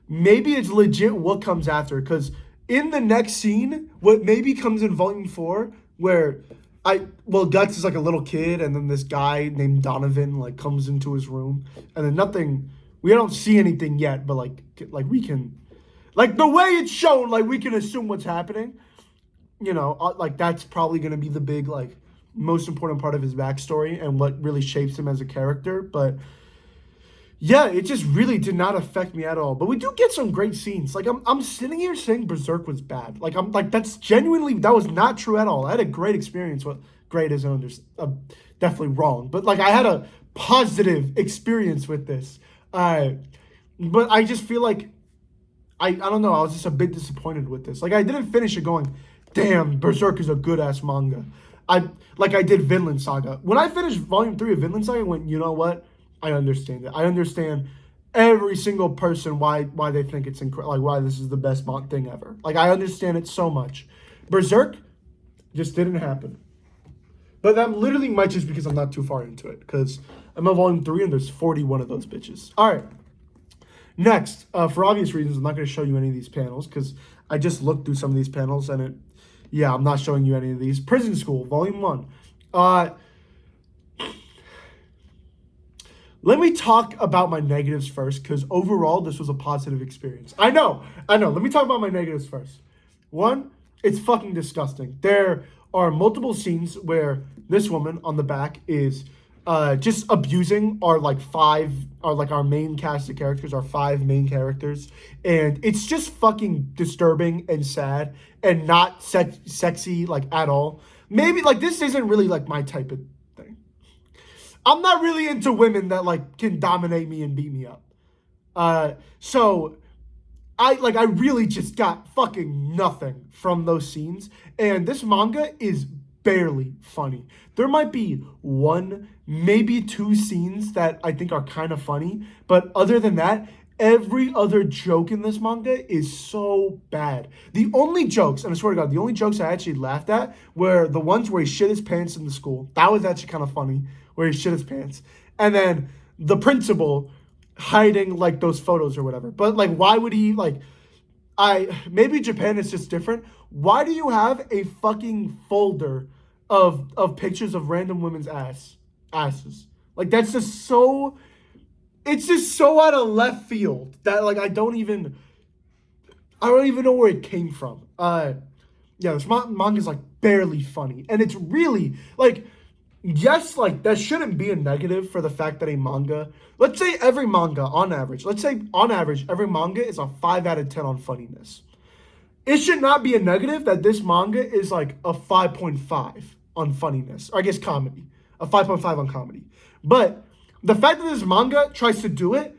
maybe it's legit what comes after. Because in the next scene, what maybe comes in Volume 4, where Guts is, like, a little kid, and then this guy named Donovan, like, comes into his room, and then we don't see anything yet, but, like we can, like, the way it's shown, like, we can assume what's happening. You know, like, that's probably going to be the big, like, most important part of his backstory and what really shapes him as a character. But Yeah, it just really did not affect me at all. But we do get some great scenes. Like I'm sitting here saying Berserk was bad. Like I'm like that's genuinely that was not true at all. I had a great experience. What great isn't definitely wrong, but like I had a positive experience with this. Uh, but I just feel like I don't know. I was just a bit disappointed with this. Like I didn't finish it going, damn, Berserk is a good ass manga. I did Vinland Saga. When I finished Volume 3 of Vinland Saga, I went, you know what? I understand it. I understand every single person why they think it's incredible, like why this is the best thing ever. Like I understand it so much. Berserk just didn't happen. But that literally might just because I'm not too far into it. Because I'm on Volume 3 and there's 41 of those bitches. All right. Next, for obvious reasons, I'm not going to show you any of these panels because I just looked through some of these panels and I'm not showing you any of these. Prison School, Volume 1. Let me talk about my negatives first because overall, this was a positive experience. I know. Let me talk about my negatives first. One, it's fucking disgusting. There are multiple scenes where this woman on the back is just abusing our our main cast of characters, our 5 main characters, and it's just fucking disturbing and sad and not sexy like at all. Maybe like this isn't really like my type of thing. I'm not really into women that like can dominate me and beat me up. So I really just got fucking nothing from those scenes, and this manga is barely funny. There might be 1, maybe 2 scenes that I think are kind of funny, but other than that, every other joke in this manga is so bad. The only jokes, and I swear to God, the only jokes I actually laughed at were the ones where he shit his pants in the school. That was actually kind of funny, where he shit his pants. And then the principal hiding like those photos or whatever. But like, why would he maybe Japan is just different. Why do you have a fucking folder of pictures of random women's asses? Like that's just so it's just so out of left field that like I don't even know where it came from. This manga is like barely funny. And it's really like yes, like that shouldn't be a negative for the fact that a manga, let's say every manga on average, every manga is a 5 out of 10 on funniness. It should not be a negative that this manga is like a 5.5 on funniness, or I guess comedy, a 5.5 on comedy. But the fact that this manga tries to do it,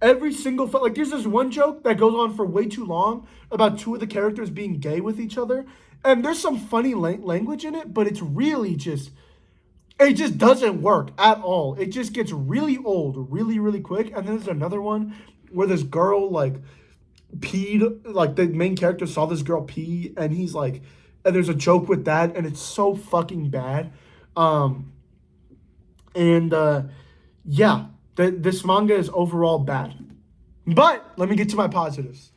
every single, like there's this one joke that goes on for way too long about 2 of the characters being gay with each other. And there's some funny language in it, but it's really just, it just doesn't work at all. It just gets really old really, really quick. And then there's another one where this girl like peed, like the main character saw this girl pee and he's like, and there's a joke with that and it's so fucking bad. This manga is overall bad. But let me get to my positives.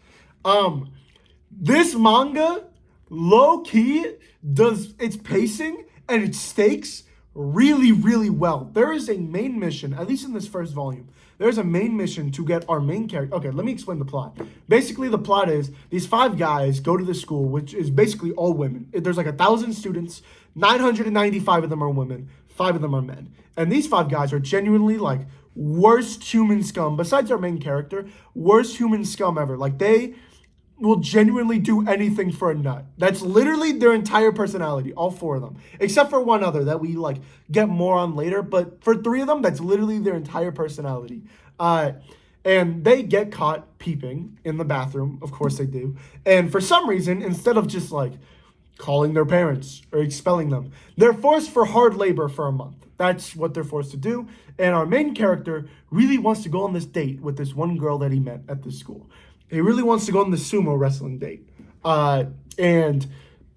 This manga low key does its pacing and its stakes really, really well. There is a main mission, at least in this first volume. There's a main mission to get our main character. Okay, let me explain the plot. Basically, the plot is these 5 guys go to the school, which is basically all women. There's like 1,000 students, 995 of them are women, 5 of them are men. And these 5 guys are genuinely like worst human scum, besides our main character, worst human scum ever. Like they will genuinely do anything for a nut. That's literally their entire personality, all 4 of them. Except for one other that we like get more on later, but for 3 of them, that's literally their entire personality. And they get caught peeping in the bathroom, of course they do. And for some reason, instead of just like calling their parents or expelling them, they're forced for hard labor for a month. That's what they're forced to do. And our main character really wants to go on this date with this one girl that he met at this school. He really wants to go on the sumo wrestling date. And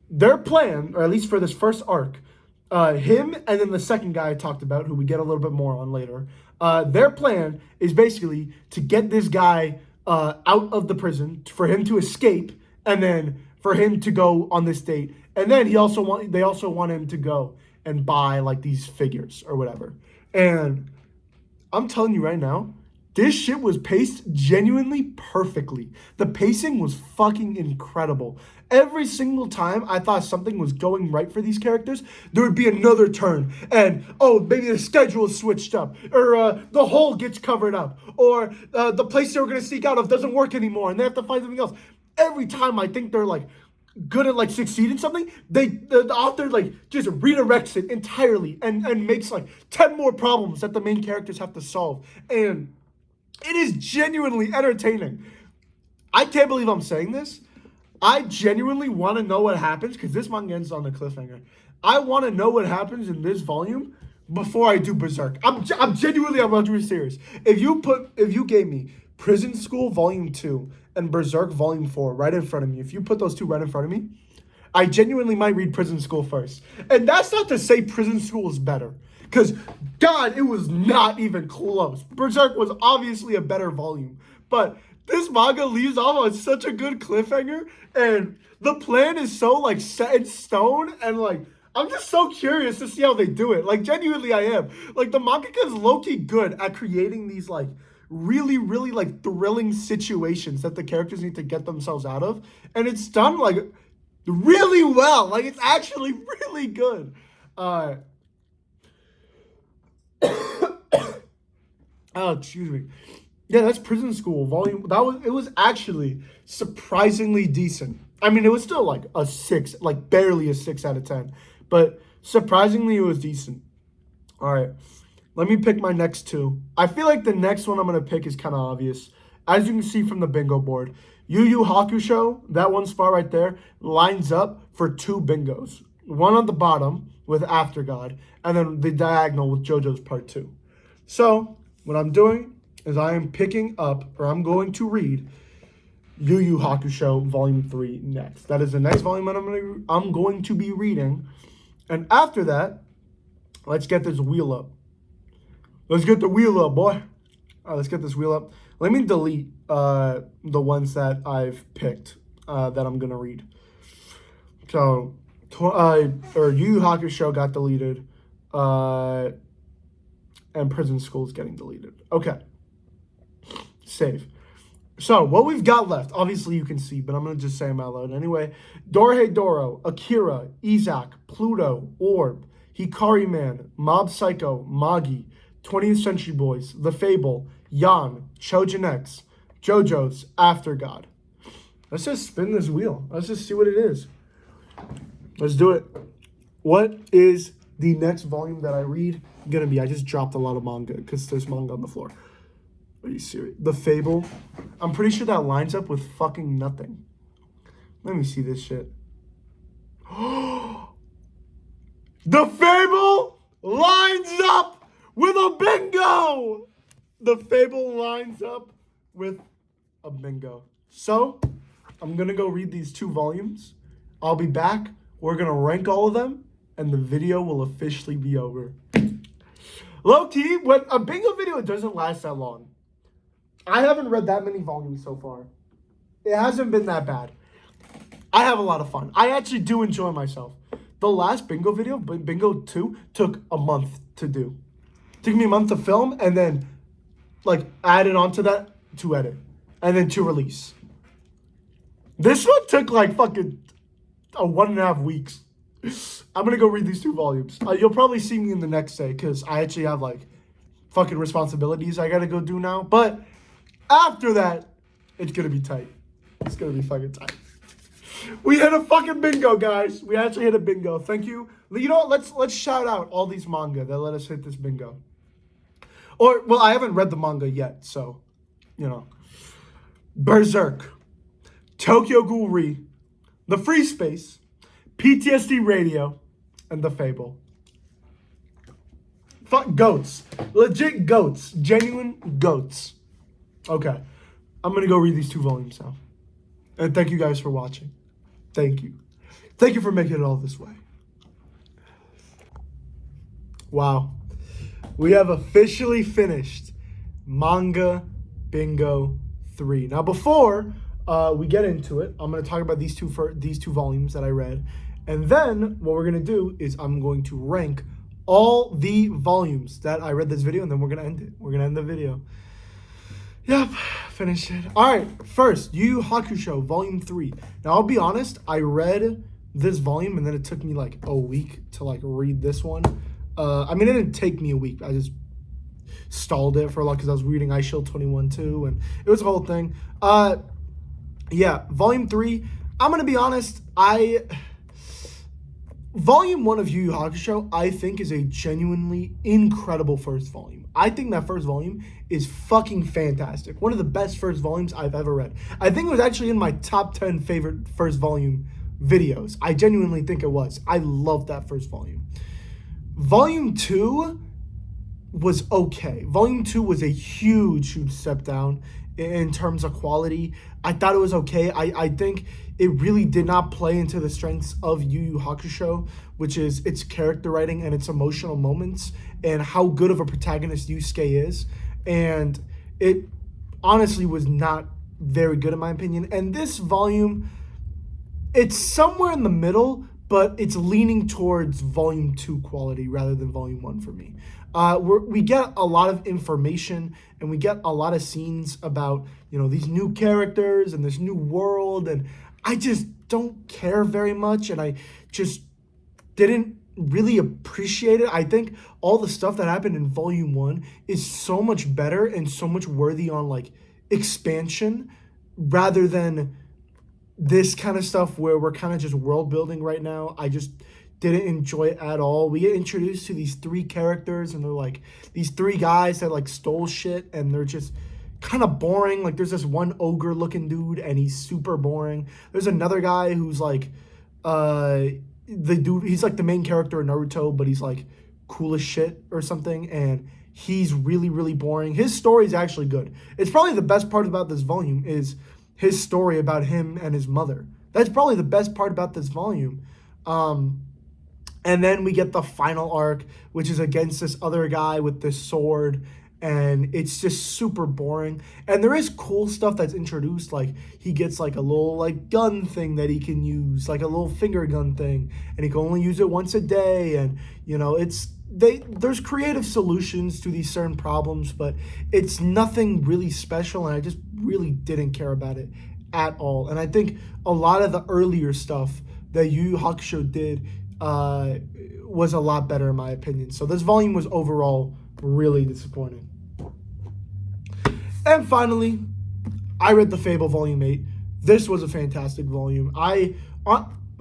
their plan, or at least for this first arc, him and then the second guy I talked about, who we get a little bit more on later, their plan is basically to get this guy out of the prison, for him to escape, and then for him to go on this date. And then they also want him to go and buy like these figures or whatever. And I'm telling you right now, This shit was paced genuinely perfectly. The pacing was fucking incredible. Every single time I thought something was going right for these characters, there would be another turn. And, oh, maybe the schedule is switched up. Or the hole gets covered up. Or the place they were going to sneak out of doesn't work anymore and they have to find something else. Every time I think they're, like, good at, like, succeeding something, the author, like, just redirects it entirely and makes, like, 10 more problems that the main characters have to solve. And it is genuinely entertaining. I can't believe I'm saying this. I genuinely want to know what happens because this manga ends on a cliffhanger. I want to know what happens in this volume before I do Berserk. I'm genuinely 100% serious. If you gave me Prison School Volume 2 and Berserk Volume 4 right in front of me, if you put those two right in front of me, I genuinely might read Prison School first. And that's not to say Prison School is better. Because, God, it was not even close. Berserk was obviously a better volume. But this manga leaves off on such a good cliffhanger. And the plan is so, like, set in stone. And, like, I'm just so curious to see how they do it. Like, genuinely, I am. Like, the mangaka is low-key good at creating these, like, really, really, like, thrilling situations that the characters need to get themselves out of. And it's done, like, really well. Like, it's actually really good. Oh, excuse me. Yeah, that's Prison School Volume. It was actually surprisingly decent. I mean, it was still like a 6, like barely a 6 out of 10, but surprisingly it was decent. All right, let me pick my next two. I feel like the next one I'm gonna pick is kind of obvious. As you can see from the bingo board, Yu Yu Hakusho, that one spot right there, lines up for 2 bingos. One on the bottom with After God, and then the diagonal with JoJo's Part 2. So, what I'm doing is I am picking up, or I'm going to read Yu Yu Hakusho Volume 3 next. That is the next volume that I'm going to be reading. And after that, let's get this wheel up. Let's get the wheel up, boy. All right, let's get this wheel up. Let me delete the ones that I've picked that I'm going to read. So, Yu Yu Hakusho got deleted. And Prison School is getting deleted. Okay. Save. So, what we've got left, obviously you can see, but I'm going to just say them out loud anyway. Dorohedoro, Akira, Izak, Pluto, Orb, Hikari Man, Mob Psycho, Magi, 20th Century Boys, The Fable, Yan, Chojin X, JoJo's, After God. Let's just spin this wheel. Let's just see what it is. Let's do it. What is the next volume that I read gonna be? I just dropped a lot of manga because there's manga on the floor. Are you serious? The Fable. I'm pretty sure that lines up with fucking nothing. Let me see this shit. The Fable lines up with a bingo! The Fable lines up with a bingo. So, I'm gonna go read these 2 volumes. I'll be back. We're gonna rank all of them, and the video will officially be over. Low-key, when a bingo video doesn't last that long. I haven't read that many volumes so far. It hasn't been that bad. I have a lot of fun. I actually do enjoy myself. The last bingo video, Bingo 2, took a month to do. It took me a month to film and then, like, added onto that to edit. And then to release. This one took, like, fucking 1.5 weeks. I'm gonna go read these 2 volumes. You'll probably see me in the next day because I actually have like fucking responsibilities I gotta go do now. But after that, it's gonna be tight. It's gonna be fucking tight. We hit a fucking bingo, guys. We actually hit a bingo. Thank you. You know what? Let's shout out all these manga that let us hit this bingo. Or, well, I haven't read the manga yet, so, you know. Berserk, Tokyo Ghoul Re, The Free Space, PTSD Radio, and The Fable. Fuck goats. Legit goats. Genuine goats. Okay. I'm going to go read these 2 volumes now. And thank you guys for watching. Thank you. Thank you for making it all this way. Wow. We have officially finished Manga Bingo 3. Now, before we get into it, I'm going to talk about these two volumes that I read. And then what we're going to do is I'm going to rank all the volumes that I read this video, and then we're going to end it. We're going to end the video. Yep, finished it. All right, first, Yu Yu Hakusho, Volume 3. Now, I'll be honest, I read this volume, and then it took me, like, a week to, like, read this one. I mean, it didn't take me a week. I just stalled it for a lot because I was reading Ice Shield 21 too, and it was a whole thing. Yeah, Volume 3, I'm going to be honest, Volume 1 of Yu Yu Hakusho, I think, is a genuinely incredible first volume. I think that first volume is fucking fantastic. One of the best first volumes I've ever read. I think it was actually in my top 10 favorite first volume videos. I genuinely think it was. I loved that first volume. Volume 2 was okay. Volume 2 was a huge step down in terms of quality. I thought it was okay. I think it really did not play into the strengths of Yu Yu Hakusho, which is its character writing and its emotional moments and how good of a protagonist Yusuke is. And it honestly was not very good in my opinion. And this volume, it's somewhere in the middle, but it's leaning towards Volume 2 quality rather than Volume 1 for me. We get a lot of information and we get a lot of scenes about, these new characters and this new world, and I just don't care very much, and I just didn't really appreciate it. I think all the stuff that happened in Volume 1 is so much better and so much worthy on, like, expansion rather than this kind of stuff where we're kind of just world building right now. I just didn't enjoy it at all. We get introduced to these 3 characters, and they're like these 3 guys that like stole shit, and they're just kind of boring. Like, there's this one ogre looking dude, and he's super boring. There's another guy who's like the dude, he's like the main character in Naruto, but he's like cool as shit or something, and he's really boring. His story is actually good. It's probably the best part about this volume is his story about him and his mother. That's probably the best part about this volume. And then we get the final arc, which is against this other guy with this sword, and it's just super boring. And there is cool stuff that's introduced, like he gets like a little like gun thing that he can use, like a little finger gun thing, and he can only use it once a day. And there's creative solutions to these certain problems, but it's nothing really special, and I just really didn't care about it at all. And I think a lot of the earlier stuff that Yu Yu Hakusho did was a lot better in my opinion. So this volume was overall really disappointing. And finally, I read The Fable Volume 8. This was a fantastic volume.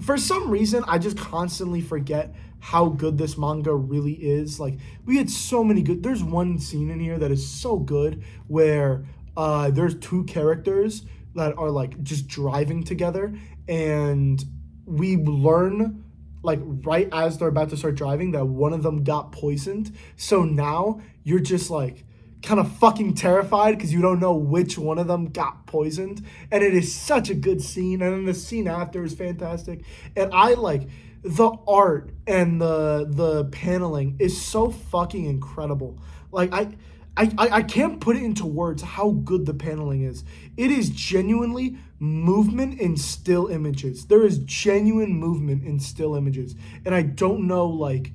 For some reason, I just constantly forget how good this manga really is. Like, we had so many good... There's one scene in here that is so good where there's 2 characters that are, like, just driving together, and we learn, like, right as they're about to start driving, that one of them got poisoned. So now you're just, like, kind of fucking terrified because you don't know which one of them got poisoned. And it is such a good scene. And then the scene after is fantastic. And I like the art and the paneling is so fucking incredible. Like, I can't put it into words how good the paneling is. It is genuinely movement in still images. There is genuine movement in still images. And I don't know, like,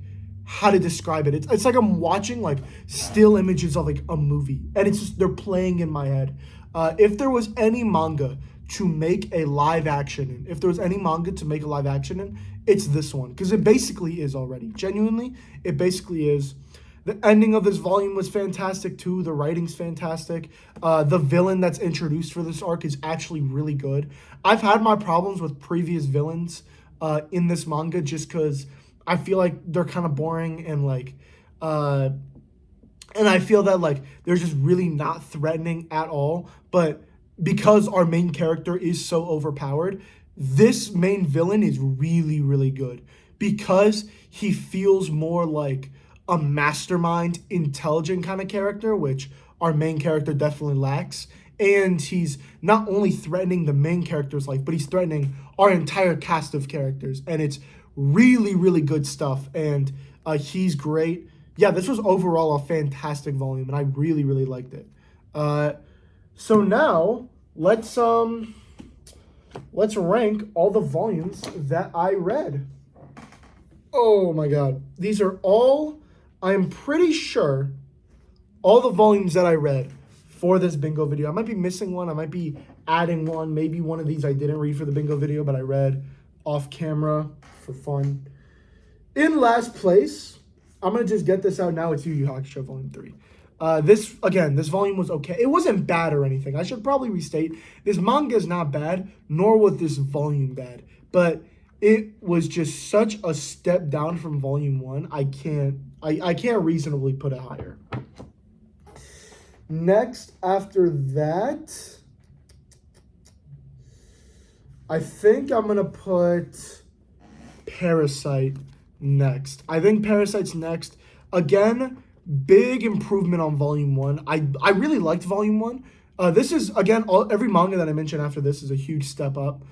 how to describe it. It's like I'm watching, like, still images of, like, a movie. And it's just, they're playing in my head. If there was any manga to make a live action in, it's this one. Because it basically is already. Genuinely, it basically is. The ending of this volume was fantastic too. The writing's fantastic. The villain that's introduced for this arc is actually really good. I've had my problems with previous villains in this manga just because I feel like they're kind of boring and like, and I feel that like they're just really not threatening at all. But because our main character is so overpowered, this main villain is really good because he feels more like a mastermind, intelligent kind of character, which our main character definitely lacks. And he's not only threatening the main character's life, but he's threatening our entire cast of characters. And it's really good stuff. And he's great. Yeah, this was overall a fantastic volume, and I really liked it. So now let's rank all the volumes that I read. Oh my god, I'm pretty sure all the volumes that I read for this bingo video. I might be missing one. I might be adding one. Maybe one of these I didn't read for the bingo video, but I read off camera for fun. In last place, I'm going to just get this out now. It's Yu Yu Hakusho Volume 3. This volume was okay. It wasn't bad or anything. I should probably restate. This manga is not bad, nor was this volume bad. But it was just such a step down from Volume 1. I can't reasonably put it higher. Next, after that, I think I'm going to put Parasite next. I think Parasite's next. Again, big improvement on Volume 1. I really liked Volume 1. This is, again, every manga that I mentioned after this is a huge step up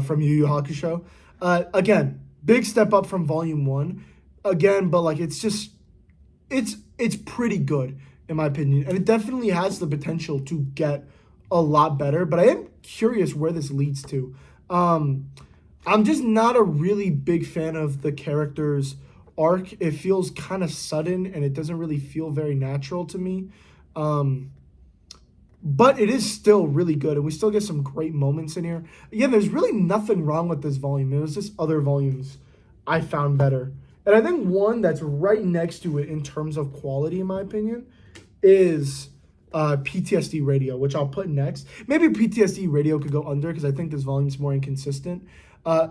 from Yu Yu Hakusho. Again, big step up from Volume 1. Again, but like it's pretty good in my opinion. And it definitely has the potential to get a lot better. But I am curious where this leads to. I'm just not a really big fan of the character's arc. It feels kind of sudden and it doesn't really feel very natural to me. But it is still really good and we still get some great moments in here. Again, there's really nothing wrong with this volume. It was just other volumes I found better. And I think one that's right next to it in terms of quality, in my opinion, is PTSD Radio, which I'll put next. Maybe PTSD Radio could go under because I think this volume's more inconsistent.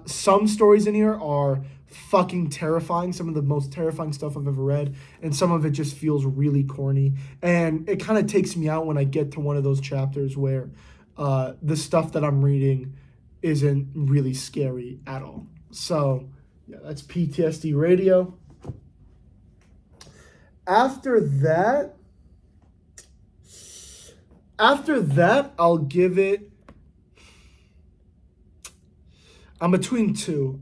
Some stories in here are fucking terrifying, some of the most terrifying stuff I've ever read, and some of it just feels really corny. And it kind of takes me out when I get to one of those chapters where the stuff that I'm reading isn't really scary at all. So, yeah, that's PTSD Radio. After that, I'll give it... I'm between two.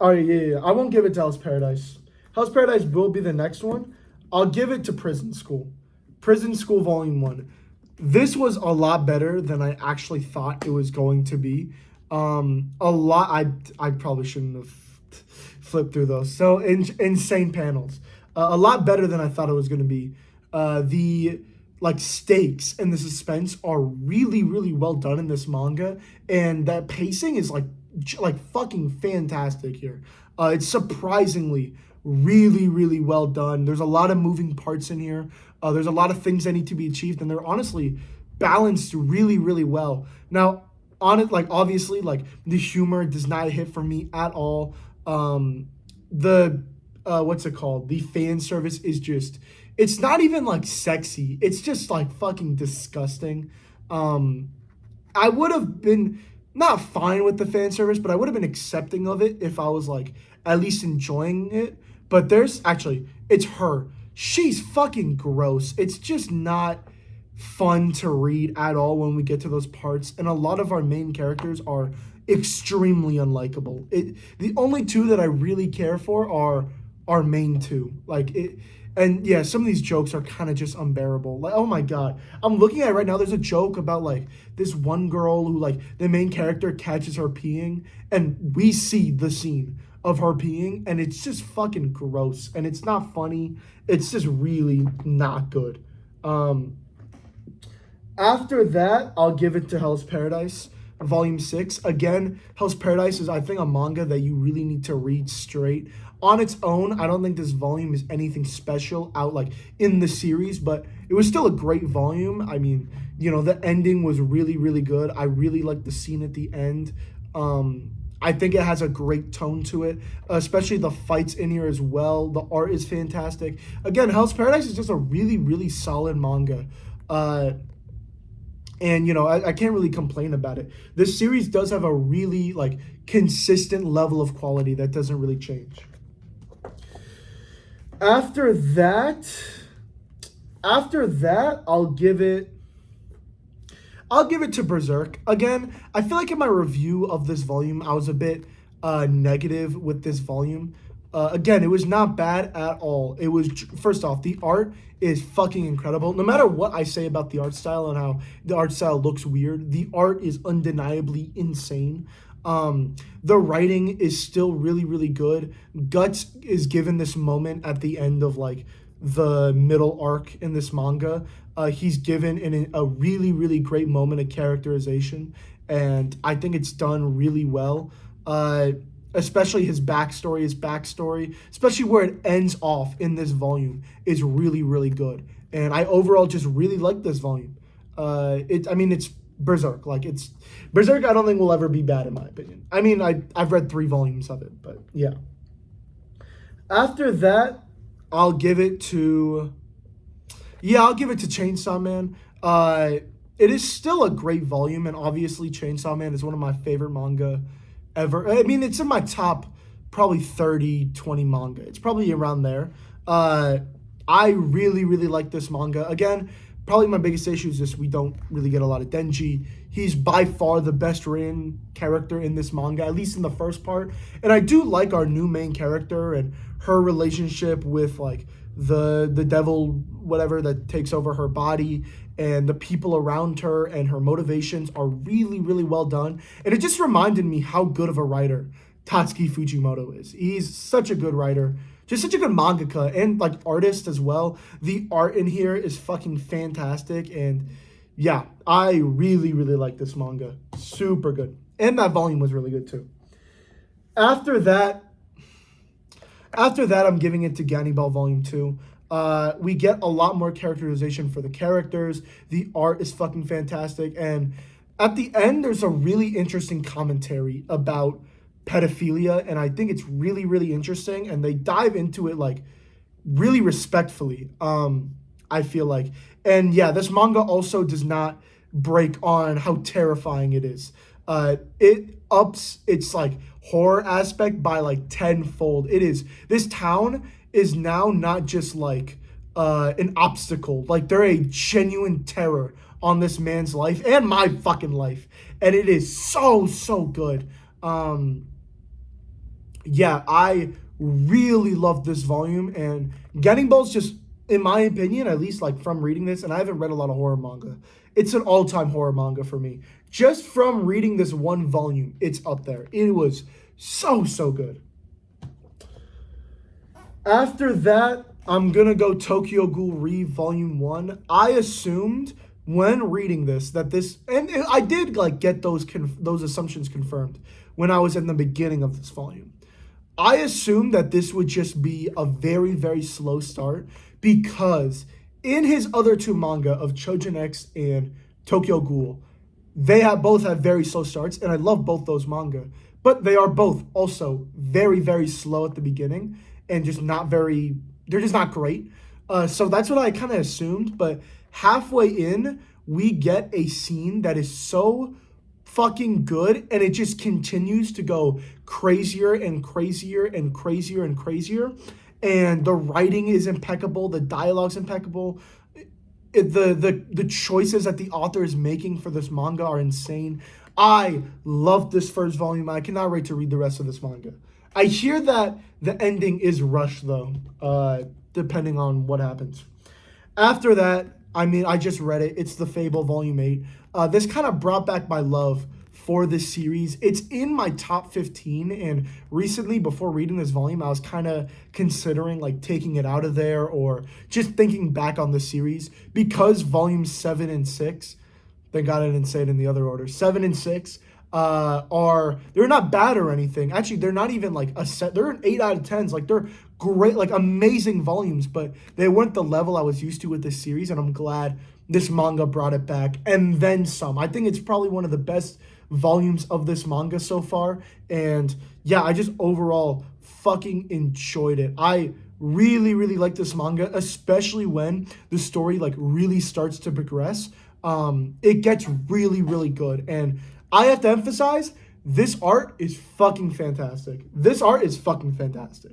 Oh, yeah. I won't give it to Hell's Paradise. Hell's Paradise will be the next one. I'll give it to Prison School. Prison School Volume 1. This was a lot better than I actually thought it was going to be. I probably shouldn't have flipped through those. So, insane panels. A lot better than I thought it was going to be. The stakes and the suspense are really, really well done in this manga, and that pacing is like fucking fantastic here. It's surprisingly really, really well done. There's a lot of moving parts in here. There's a lot of things that need to be achieved, and they're honestly balanced really, really well. Now, obviously, the humor does not hit for me at all. What's it called? The fan service is just... It's not even sexy. It's just fucking disgusting. I would have been not fine with the fan service, but I would have been accepting of it if I was at least enjoying it. But it's her. She's fucking gross. It's just not fun to read at all when we get to those parts. And a lot of our main characters are extremely unlikable. The only two that I really care for are our main two. And yeah, some of these jokes are kind of just unbearable. Oh my God. I'm looking at it right now. There's a joke about this one girl who the main character catches her peeing, and we see the scene of her peeing, and it's just fucking gross. And it's not funny. It's just really not good. After that, I'll give it to Hell's Paradise, Volume 6. Again, Hell's Paradise is, I think, a manga that you really need to read straight. On its own, I don't think this volume is anything special out in the series, but it was still a great volume. I mean, the ending was really, really good. I really liked the scene at the end. I think it has a great tone to it, especially the fights in here as well. The art is fantastic. Again, Hell's Paradise is just a really, really solid manga. And, I can't really complain about it. This series does have a really, consistent level of quality that doesn't really change. After that, I'll give it to Berserk. Again, I feel like in my review of this volume, I was a bit negative with this volume. Again, it was not bad at all. It was, first off, the art is fucking incredible. No matter what I say about the art style and how the art style looks weird, the art is undeniably insane. The writing is still really, really good. Guts is given this moment at the end of the middle arc in this manga. He's given in a really, really great moment of characterization, and I think it's done really well. Especially his backstory, especially where it ends off in this volume, is really, really good. And I overall just really like this volume. It's Berserk. Like, it's Berserk. I don't think will ever be bad in my opinion. I mean, I've read 3 volumes of it, but yeah. After that, I'll give it to Chainsaw Man. It is still a great volume, and obviously Chainsaw Man is one of my favorite manga ever. I mean, it's in my top probably 30, 20 manga. It's probably around there. I really, really like this manga. Again, probably my biggest issue is just we don't really get a lot of Denji. He's by far the best written character in this manga, at least in the first part. And I do like our new main character and her relationship with like the devil, whatever, that takes over her body, and the people around her, and her motivations are really, really well done. And it just reminded me how good of a writer Tatsuki Fujimoto is. He's such a good writer. Just such a good mangaka and like artist as well. The art in here is fucking fantastic, and yeah, I really, really like this manga. Super good. And that volume was really good too. After that, I'm giving it to Gannibal Volume 2. We get a lot more characterization for the characters. The art is fucking fantastic. And at the end, there's a really interesting commentary about pedophilia, and I think it's really, really interesting. And they dive into it like really respectfully, I feel like. And yeah, this manga also does not break on how terrifying it is. It ups its like horror aspect by like tenfold. This town is now not just like an obstacle. Like, they're a genuine terror on this man's life and my fucking life, and it is so, so good. Yeah, I really love this volume, and Getting Ball's just, in my opinion, at least like from reading this, and I haven't read a lot of horror manga, it's an all-time horror manga for me. Just from reading this one volume, it's up there. It was so, so good. After that, I'm gonna go Tokyo Ghoul Re Volume 1. I assumed when reading this that this, and I did like get those assumptions confirmed when I was in the beginning of this volume. I assumed that this would just be a very, very slow start, because in his other 2 manga of Chojin X and Tokyo Ghoul, they both have very slow starts, and I love both those manga. But they are both also very, very slow at the beginning, and they're just not great. So that's what I kind of assumed, but halfway in, we get a scene that is so fucking good, and it just continues to go crazier and crazier and crazier and crazier. And the writing is impeccable, the dialogue's impeccable. The choices that the author is making for this manga are insane. I love this first volume. I cannot wait to read the rest of this manga. I hear that the ending is rushed though, depending on what happens. After that, I mean, I just read it. It's The Fable Volume 8. This kind of brought back my love for this series. It's in my top 15, and recently, before reading this volume, I was kind of considering like taking it out of there or just thinking back on the series, because volumes 7 and 6, thank God I didn't say it in the other order, 7 and 6 they're not bad or anything. Actually, they're not even like a set. They're an 8 out of 10s. Like, they're great, like amazing volumes, but they weren't the level I was used to with this series, and I'm glad this manga brought it back and then some. I think it's probably one of the best volumes of this manga so far, and yeah, I just overall fucking enjoyed it. I really, really like this manga, especially when the story like really starts to progress. It gets really, really good, and I have to emphasize, this art is fucking fantastic. This art is fucking fantastic.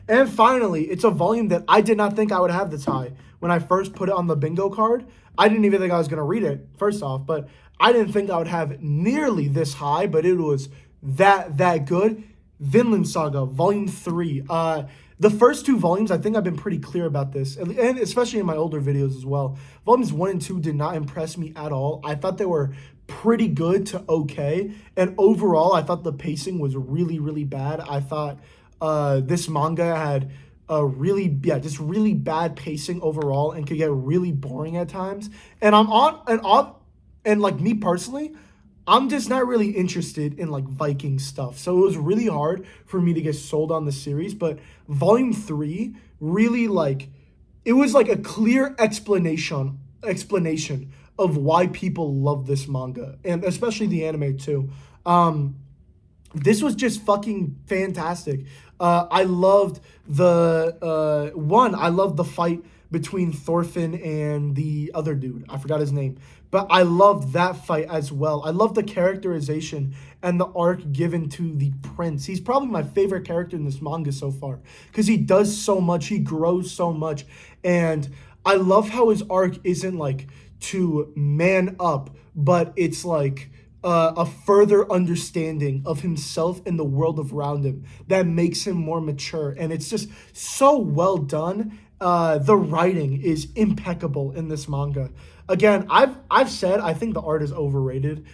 And finally, it's a volume that I did not think I would have this high. When I first put it on the bingo card, I didn't even think I was going to read it, first off, but I didn't think I would have it nearly this high, but it was that good. Vinland Saga, Volume 3. The first 2 volumes, I think I've been pretty clear about this, and especially in my older videos as well. Volumes 1 and 2 did not impress me at all. I thought they were pretty good to okay, and overall, I thought the pacing was really, really bad. I thought this manga had just really bad pacing overall and could get really boring at times. And and like me personally, I'm just not really interested in like Viking stuff. So it was really hard for me to get sold on the series. But Volume 3 really like it was like a clear explanation of why people love this manga and especially the anime too. This was just fucking fantastic. I loved I loved the fight between Thorfinn and the other dude. I forgot his name. But I loved that fight as well. I love the characterization and the arc given to the prince. He's probably my favorite character in this manga so far because he does so much. He grows so much. And I love how his arc isn't like to man up, but it's like a further understanding of himself and the world around him that makes him more mature. And it's just so well done. The writing is impeccable in this manga. Again, I've said I think the art is overrated.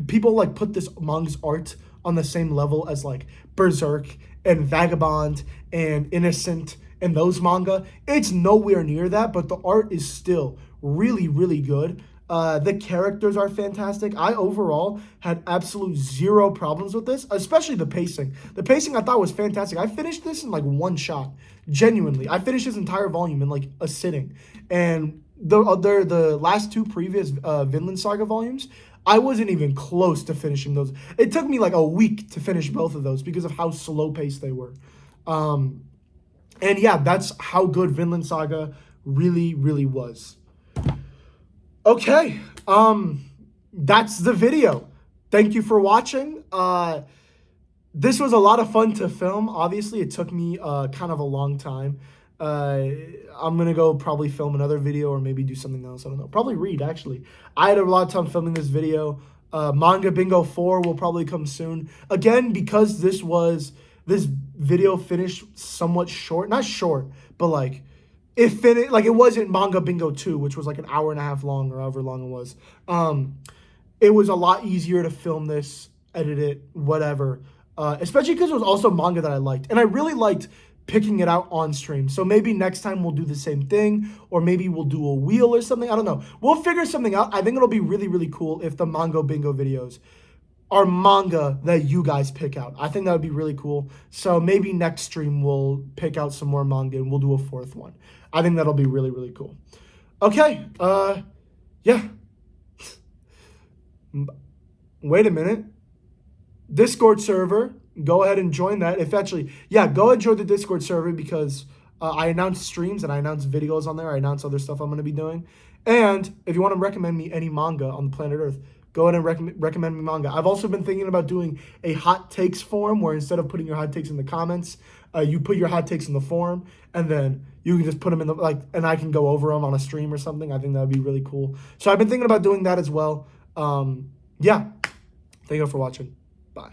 People like put this manga's art on the same level as like Berserk and Vagabond and Innocent and those manga. It's nowhere near that, but the art is still really, really good. The characters are fantastic. I overall had absolute zero problems with this, especially the pacing. The pacing I thought was fantastic. I finished this in like one shot, genuinely. I finished this entire volume in like a sitting. And the last two previous Vinland Saga volumes, I wasn't even close to finishing those. It took me like a week to finish both of those because of how slow paced they were. And yeah, that's how good Vinland Saga really, really was. Okay, that's the video. Thank you for watching. This was a lot of fun to film. Obviously, it took me kind of a long time. I'm going to go probably film another video or maybe do something else. I don't know. Probably read, actually. I had a lot of time filming this video. Manga Bingo 4 will probably come soon. Again, because this video finished somewhat short. Not short, but like it wasn't Manga Bingo 2, which was like an hour and a half long or however long it was. It was a lot easier to film this, edit it, whatever. Especially because it was also manga that I liked. And I really liked picking it out on stream. So maybe next time we'll do the same thing, or maybe we'll do a wheel or something. I don't know. We'll figure something out. I think it'll be really, really cool if the Manga Bingo videos are manga that you guys pick out. I think that would be really cool. So maybe next stream we'll pick out some more manga and we'll do a fourth one. I think that'll be really, really cool. Okay, yeah. Wait a minute. Discord server, go ahead and join that. Go ahead and join the Discord server because I announce streams and I announce videos on there. I announce other stuff I'm going to be doing. And if you want to recommend me any manga on the planet Earth, go ahead and recommend me manga. I've also been thinking about doing a hot takes forum where instead of putting your hot takes in the comments, you put your hot takes in the forum and then you can just put them in and I can go over them on a stream or something. I think that would be really cool. So I've been thinking about doing that as well. Yeah. Thank you for watching. Bye.